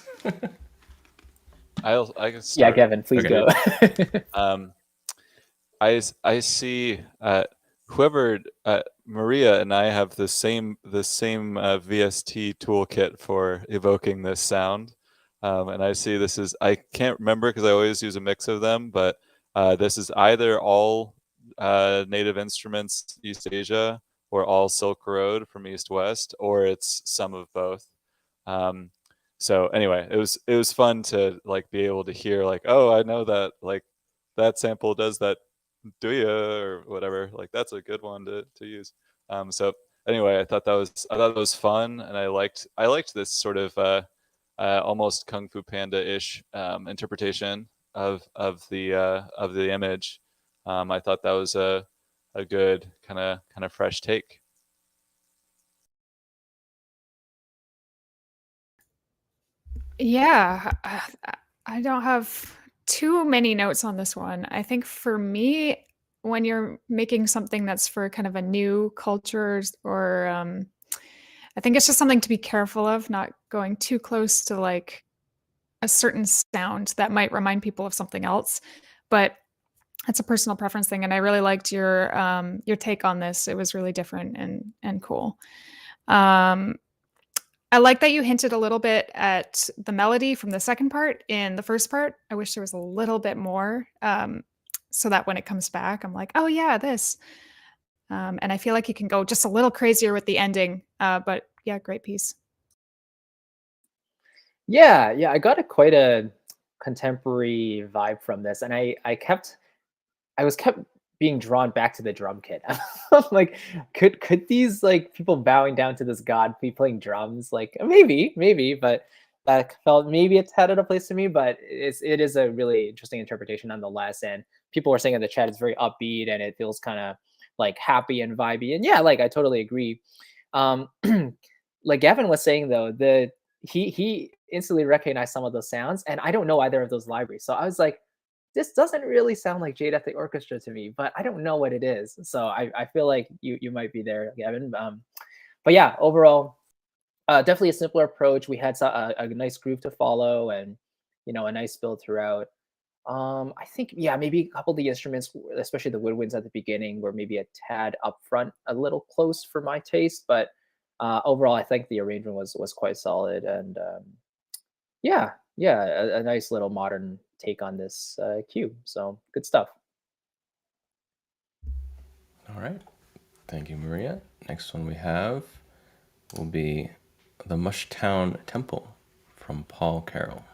I can Yeah, start. Gavin, please Okay. go. I see whoever Maria and I have the same VST toolkit for evoking this sound, and I see this is, I can't remember because I always use a mix of them, but this is either all native instruments East Asia or all Silk Road from East West, or it's some of both. So anyway, it was fun to like be able to hear like, oh, I know that like that sample does that, do you, or whatever. Like that's a good one to use. So anyway, I thought that was fun, and I liked this sort of almost Kung Fu Panda-ish interpretation of the image. I thought that was a good kind of fresh take. Yeah, I don't have too many notes on this one. I think for me, when you're making something that's for kind of a new culture, or I think it's just something to be careful of, not going too close to like a certain sound that might remind people of something else. But it's a personal preference thing, and I really liked your take on this. It was really different and cool. I like that you hinted a little bit at the melody from the second part in the first part. I wish there was a little bit more, so that when it comes back, I'm like, oh yeah, this. And I feel like you can go just a little crazier with the ending. But yeah, great piece. Yeah, I got quite a contemporary vibe from this, and I was kept being drawn back to the drum kit. I'm like, could these like people bowing down to this god be playing drums? Like maybe, but that felt, maybe it's had a place to me, but it is a really interesting interpretation nonetheless. And people were saying in the chat it's very upbeat and it feels kind of like happy and vibey. And yeah, like I totally agree. Like Gavin was saying though, he instantly recognized some of those sounds, and I don't know either of those libraries. So I was like, this doesn't really sound like Jade at the Orchestra to me, but I don't know what it is. So I feel like you might be there, Gavin. But yeah, overall, definitely a simpler approach. We had a nice groove to follow, and a nice build throughout. I think, yeah, maybe a couple of the instruments, especially the woodwinds at the beginning, were maybe a tad upfront, a little close for my taste. But overall, I think the arrangement was quite solid, and yeah, a nice little modern take on this cue. So good stuff. All right. Thank you, Maria. Next one we have will be the Mushtown Temple from Paul Carroll.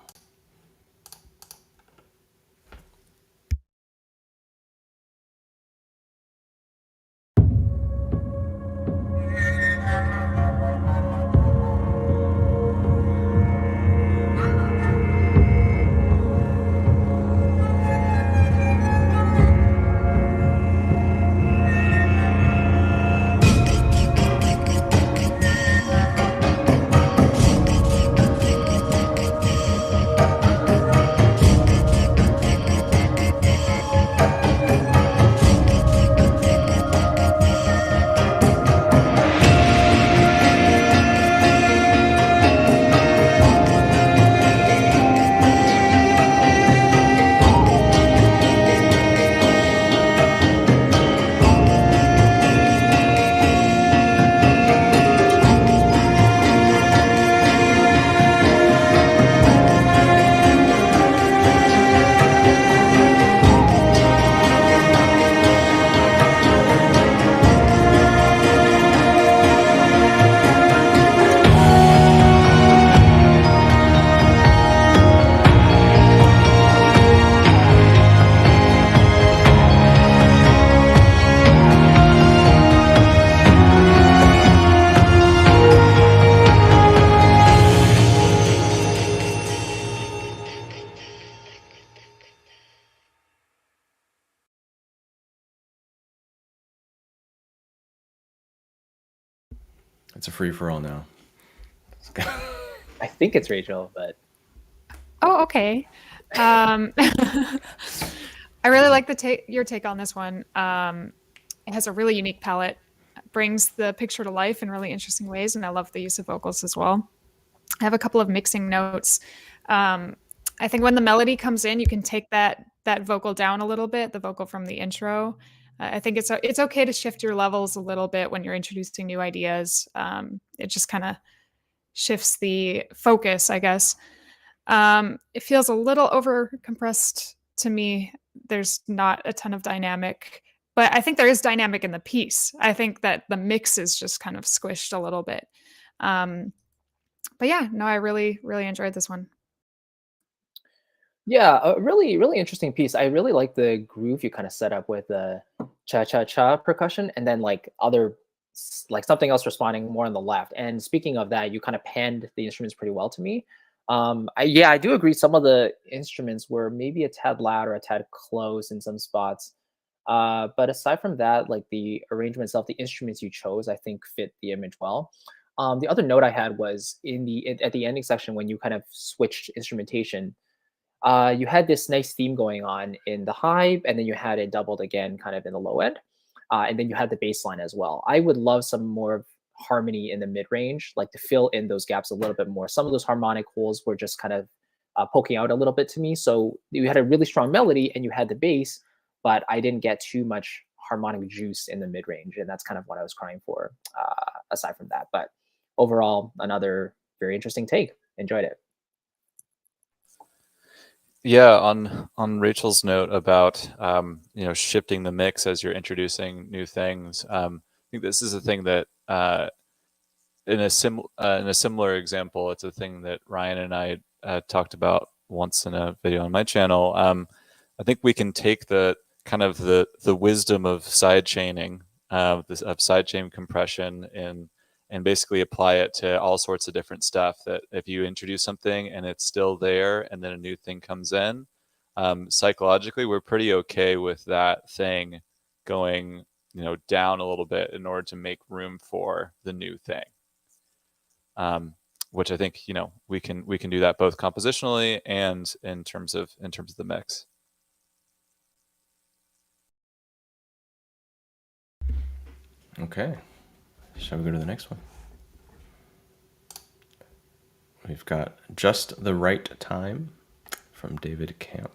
It's a free-for-all now. I think it's Rachel, but Oh, okay. I really like your take on this one. It has a really unique palette. brings the picture to life in really interesting ways, and I love the use of vocals as well. I have a couple of mixing notes. I think when the melody comes in, you can take that vocal down a little bit, the vocal from the intro. I think it's okay to shift your levels a little bit when you're introducing new ideas. It just kind of shifts the focus, I guess. It feels a little over compressed to me. There's not a ton of dynamic, but I think there is dynamic in the piece. I think that the mix is just kind of squished a little bit. But yeah, no, I really, really enjoyed this one. Yeah, a really, really interesting piece. I really like the groove you kind of set up with the cha-cha-cha percussion, and then like like something else responding more on the left. And speaking of that, you kind of panned the instruments pretty well to me. Yeah, I do agree. Some of the instruments were maybe a tad loud or a tad close in some spots. But aside from that, like the arrangement itself, the instruments you chose, I think fit the image well. The other note I had was at the ending section when you kind of switched instrumentation. You had this nice theme going on in the high, and then you had it doubled again kind of in the low end. And then you had the bass line as well. I would love some more harmony in the mid range, like to fill in those gaps a little bit more. Some of those harmonic holes were just kind of poking out a little bit to me. So you had a really strong melody and you had the bass, but I didn't get too much harmonic juice in the mid range. And that's kind of what I was crying for aside from that. But overall, another very interesting take. Enjoyed it. Yeah, on Rachel's note about shifting the mix as you're introducing new things, I think this is a thing that in a similar example, it's a thing that Ryan and I talked about once in a video on my channel. I think we can take the kind of the wisdom of sidechaining, of sidechain compression, and basically apply it to all sorts of different stuff. That if you introduce something and it's still there and then a new thing comes in, psychologically we're pretty okay with that thing going down a little bit in order to make room for the new thing, which I think we can do that both compositionally and in terms of the mix. Okay. Shall we go to the next one? We've got Just the Right Time from David Camp.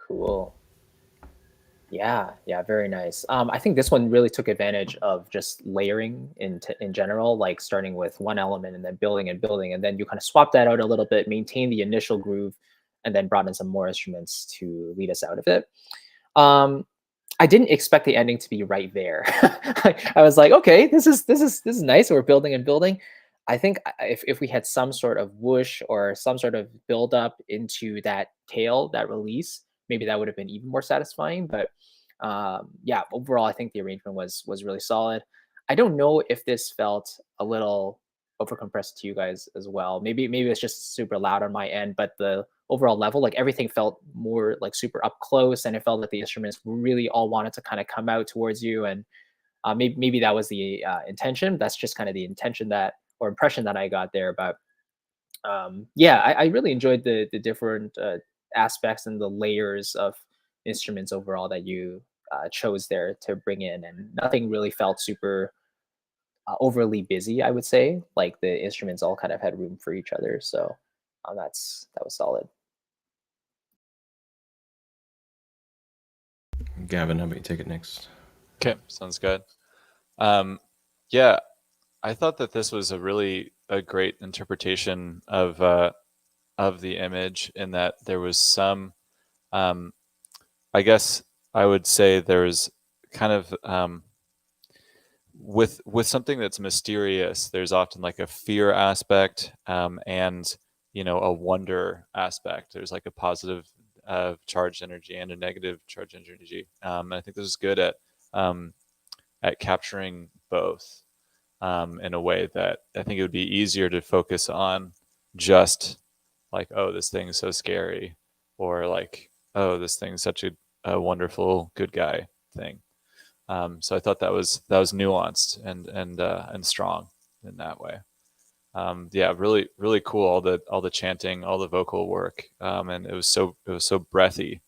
Cool. Yeah, very nice. I think this one really took advantage of just layering in general, like starting with one element and then building and building, and then you kind of swap that out a little bit, maintain the initial groove, and then brought in some more instruments to lead us out of it. I didn't expect the ending to be right there. I was like, okay, this is nice. We're building and building. I think if we had some sort of whoosh or some sort of build up into that tail, that release, maybe that would have been even more satisfying. But yeah, overall, I think the arrangement was really solid. I don't know if this felt a little overcompressed to you guys as well. Maybe it's just super loud on my end, but the overall level. Like everything felt more like super up close, and it felt like the instruments really all wanted to kind of come out towards you. And maybe that was the intention. That's just kind of the intention that or impression that I got there. But yeah, I really enjoyed the different aspects and the layers of instruments overall that you chose there to bring in, and nothing really felt super overly busy. I would say like the instruments all kind of had room for each other, so that was solid. Gavin, how about you take it next? Okay, sounds good. Yeah, I thought that this was a great interpretation of the image, in that there was some, I guess I would say there's kind of with something that's mysterious, there's often like a fear aspect, and a wonder aspect. There's like a positive charged energy and a negative charged energy. I think this is good at capturing both, in a way that I think it would be easier to focus on just like, oh, this thing's so scary, or like, oh, this thing's such a wonderful good guy thing. So I thought that was nuanced and strong in that way. Yeah, really cool. All the chanting, all the vocal work, and it was so breathy.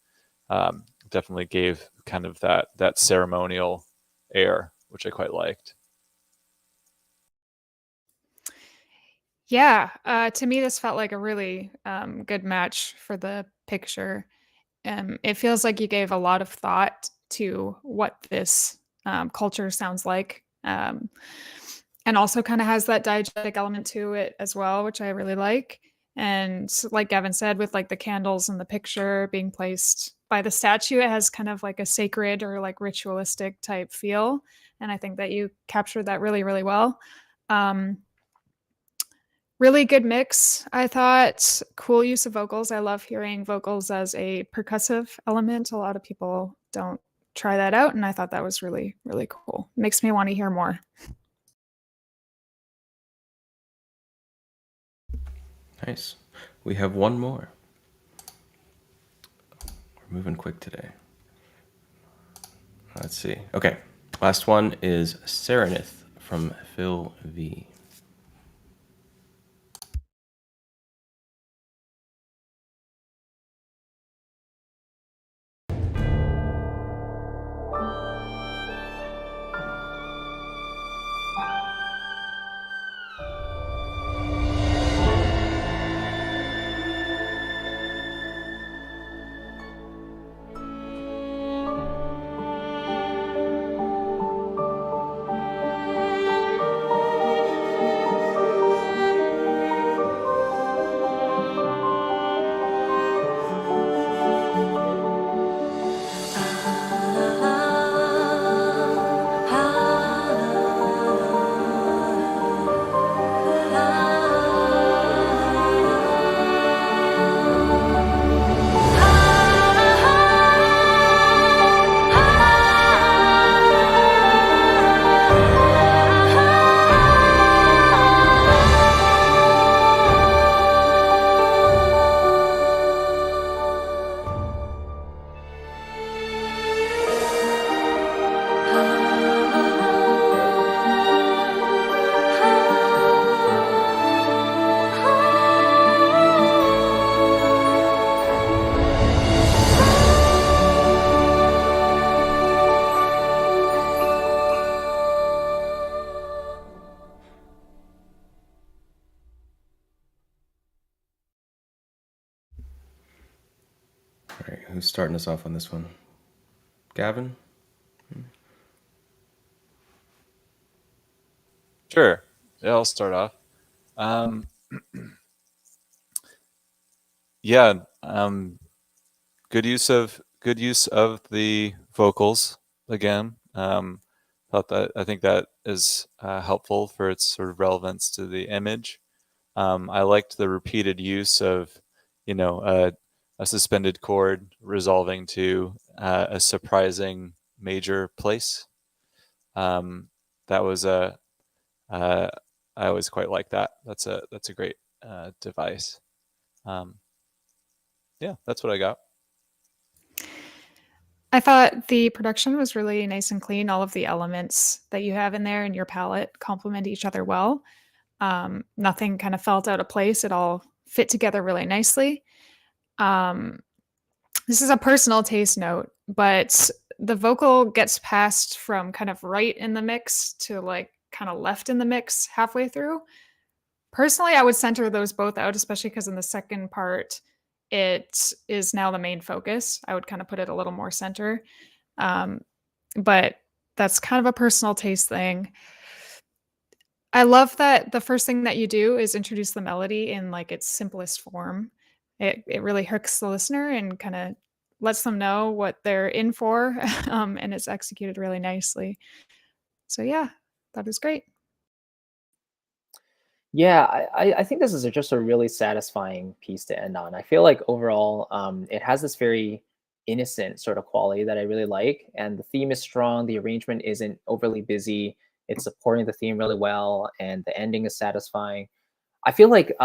Definitely gave kind of that ceremonial air, which I quite liked. Yeah, to me, this felt like a really good match for the picture. It feels like you gave a lot of thought to what this culture sounds like, and also kind of has that diegetic element to it as well, which I really like. And like Gavin said, with like the candles and the picture being placed by the statue, it has kind of like a sacred or like ritualistic type feel. And I think that you captured that really, really well. Um, Really good mix, I thought. Cool use of vocals. I love hearing vocals as a percussive element. A lot of people don't try that out, and I thought that was really, really cool. Makes me want to hear more. Nice. We have one more. We're moving quick today. Let's see. Okay. Last one is Serenith from Phil V. All right, who's starting us off on this one? Gavin? Sure. Yeah, I'll start off. Yeah, good use of the vocals again. I think that is helpful for its sort of relevance to the image. I liked the repeated use of, a suspended chord resolving to a surprising major place. That was I always quite like that. That's a great device. yeah, that's what I got. I thought the production was really nice and clean. All of the elements that you have in there in your palette complement each other well. Nothing kind of felt out of place. It all fit together really nicely. This is a personal taste note, but the vocal gets passed from kind of right in the mix to like kind of left in the mix halfway through. Personally, I would center those both out, especially because in the second part, it is now the main focus. I would kind of put it a little more center. But that's kind of a personal taste thing. I love that the first thing that you do is introduce the melody in like its simplest form. It really hooks the listener and kind of lets them know what they're in for, and it's executed really nicely. So yeah, that was great. Yeah, I think this is just a really satisfying piece to end on. I feel like overall, it has this very innocent sort of quality that I really like, and the theme is strong. The arrangement isn't overly busy. It's supporting the theme really well, and the ending is satisfying. I feel like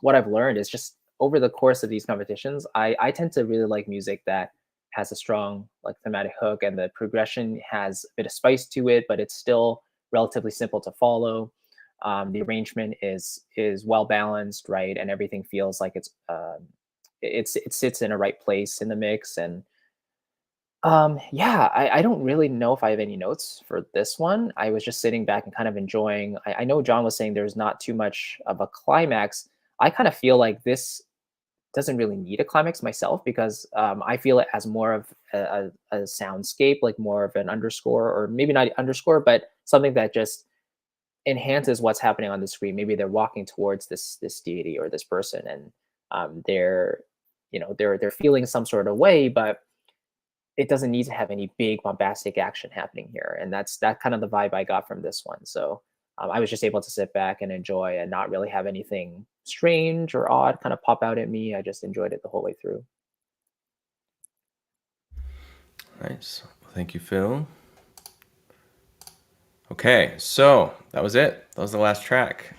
what I've learned is just over the course of these competitions, I tend to really like music that has a strong like thematic hook, and the progression has a bit of spice to it, but it's still relatively simple to follow. The arrangement is well balanced, right, and everything feels like it sits in a right place in the mix. And yeah, I don't really know if I have any notes for this one. I was just sitting back and kind of enjoying. I know John was saying there's not too much of a climax. I kind of feel like this doesn't really need a climax myself, because I feel it as more of a soundscape, like more of an underscore, or maybe not underscore, but something that just enhances what's happening on the screen. Maybe they're walking towards this deity or this person, and they're they're feeling some sort of way, but it doesn't need to have any big bombastic action happening here. And that's kind of the vibe I got from this one. So I was just able to sit back and enjoy and not really have anything strange or odd kind of pop out at me. I just enjoyed it the whole way through. Nice. Well, thank you, Phil. Okay, so that was it. That was the last track.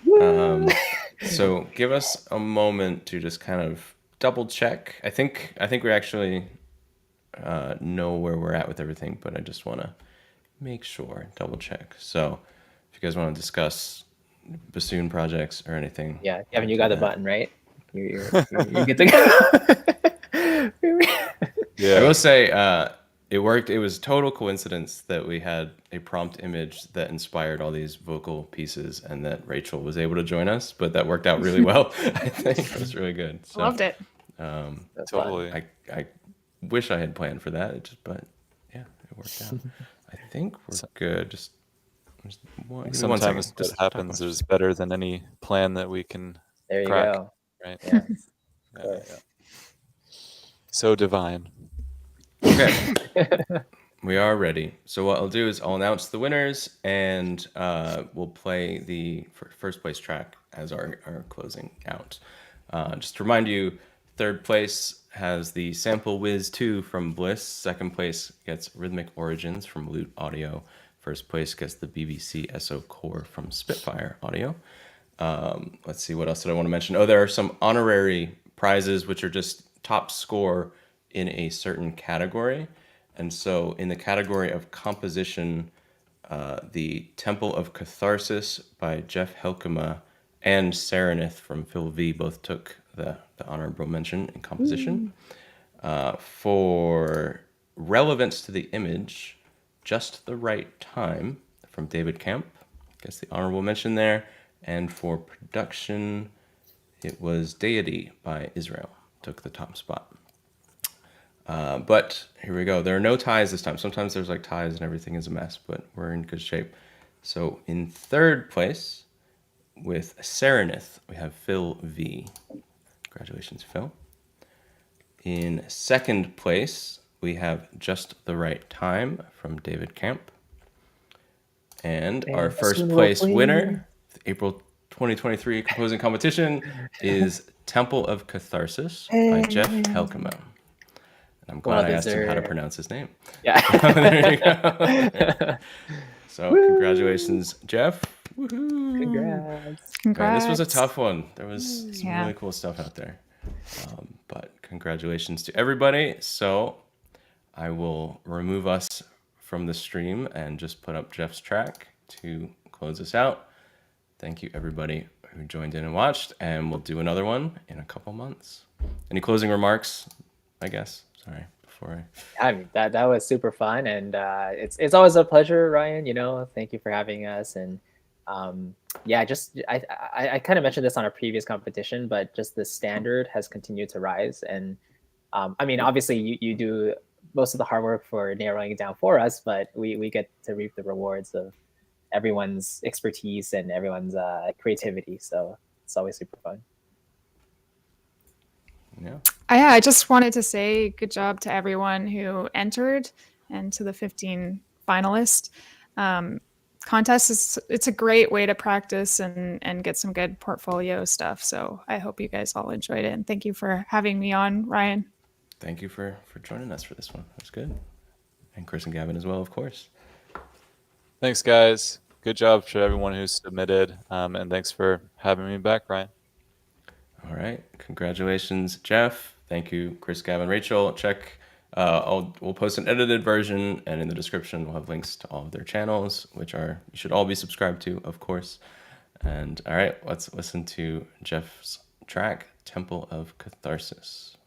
So give us a moment to just kind of double check. I think we actually know where we're at with everything, but I just want to make sure, double check. So if you guys want to discuss bassoon projects or anything. Yeah, Gavin, you got the button, right? You get to go. Yeah. I will say it worked. It was total coincidence that we had a prompt image that inspired all these vocal pieces, and that Rachel was able to join us, but that worked out really well. I think it was really good. So, Loved it. Totally. I wish I had planned for that, but yeah, it worked out. I think we're good. Just one Sometimes second. what happens is better than any plan that we can There you crack. go. Right? Yeah. Yeah. So divine. Okay. We are ready. So what I'll do is I'll announce the winners, and we'll play the first place track as our closing out. Just to remind you, third place has the Sample Whiz 2 from BLEASS. Second place gets Rhythmic Origins from Lute Audio. First place gets the BBC SO Core from Spitfire Audio. Let's see, what else did I want to mention? Oh, there are some honorary prizes, which are just top score in a certain category. And so in the category of composition, the Temple of Catharsis by Jeff Helkema and Serenith from Phil V both took the honorable mention in composition. For relevance to the image, Just the Right Time from David Camp gets the honorable mention there. And for production, it was Deity by Israel, took the top spot. But here we go. There are no ties this time. Sometimes there's like ties and everything is a mess, but we're in good shape. So in third place with Serenith, we have Phil V. Congratulations, Phil. In second place, we have Just the Right Time from David Camp. And our first place winner, the April 2023 composing competition, is Temple of Catharsis by Jeff Helkema. I'm glad I asked him how to pronounce his name. Yeah. There you go. So congratulations, Jeff. Woohoo. Congrats. Congrats. Man, this was a tough one. There was some really cool stuff out there. But Congratulations to everybody. So I will remove us from the stream and just put up Jeff's track to close us out. Thank you, everybody who joined in and watched, and we'll do another one in a couple months. Any closing remarks, I guess? Sorry, before I mean, that was super fun, and it's always a pleasure, Ryan. You know, thank you for having us, and yeah, just I kind of mentioned this on a previous competition, but just the standard has continued to rise, and I mean, obviously you do most of the hard work for narrowing it down for us, but we get to reap the rewards of everyone's expertise and everyone's creativity. So it's always super fun. Yeah. I just wanted to say good job to everyone who entered and to the 15 finalists. Contest it's a great way to practice and get some good portfolio stuff. So I hope you guys all enjoyed it, and thank you for having me on, Ryan. Thank you for joining us for this one. That's good. And Chris and Gavin as well, of course. Thanks, guys. Good job to everyone who submitted, and thanks for having me back, Ryan. All right. Congratulations, Jeff. Thank you, Chris, Gavin, Rachel. Check. We'll post an edited version, and in the description we'll have links to all of their channels, which you should all be subscribed to, of course. And all right, let's listen to Jeff's track, Temple of Catharsis.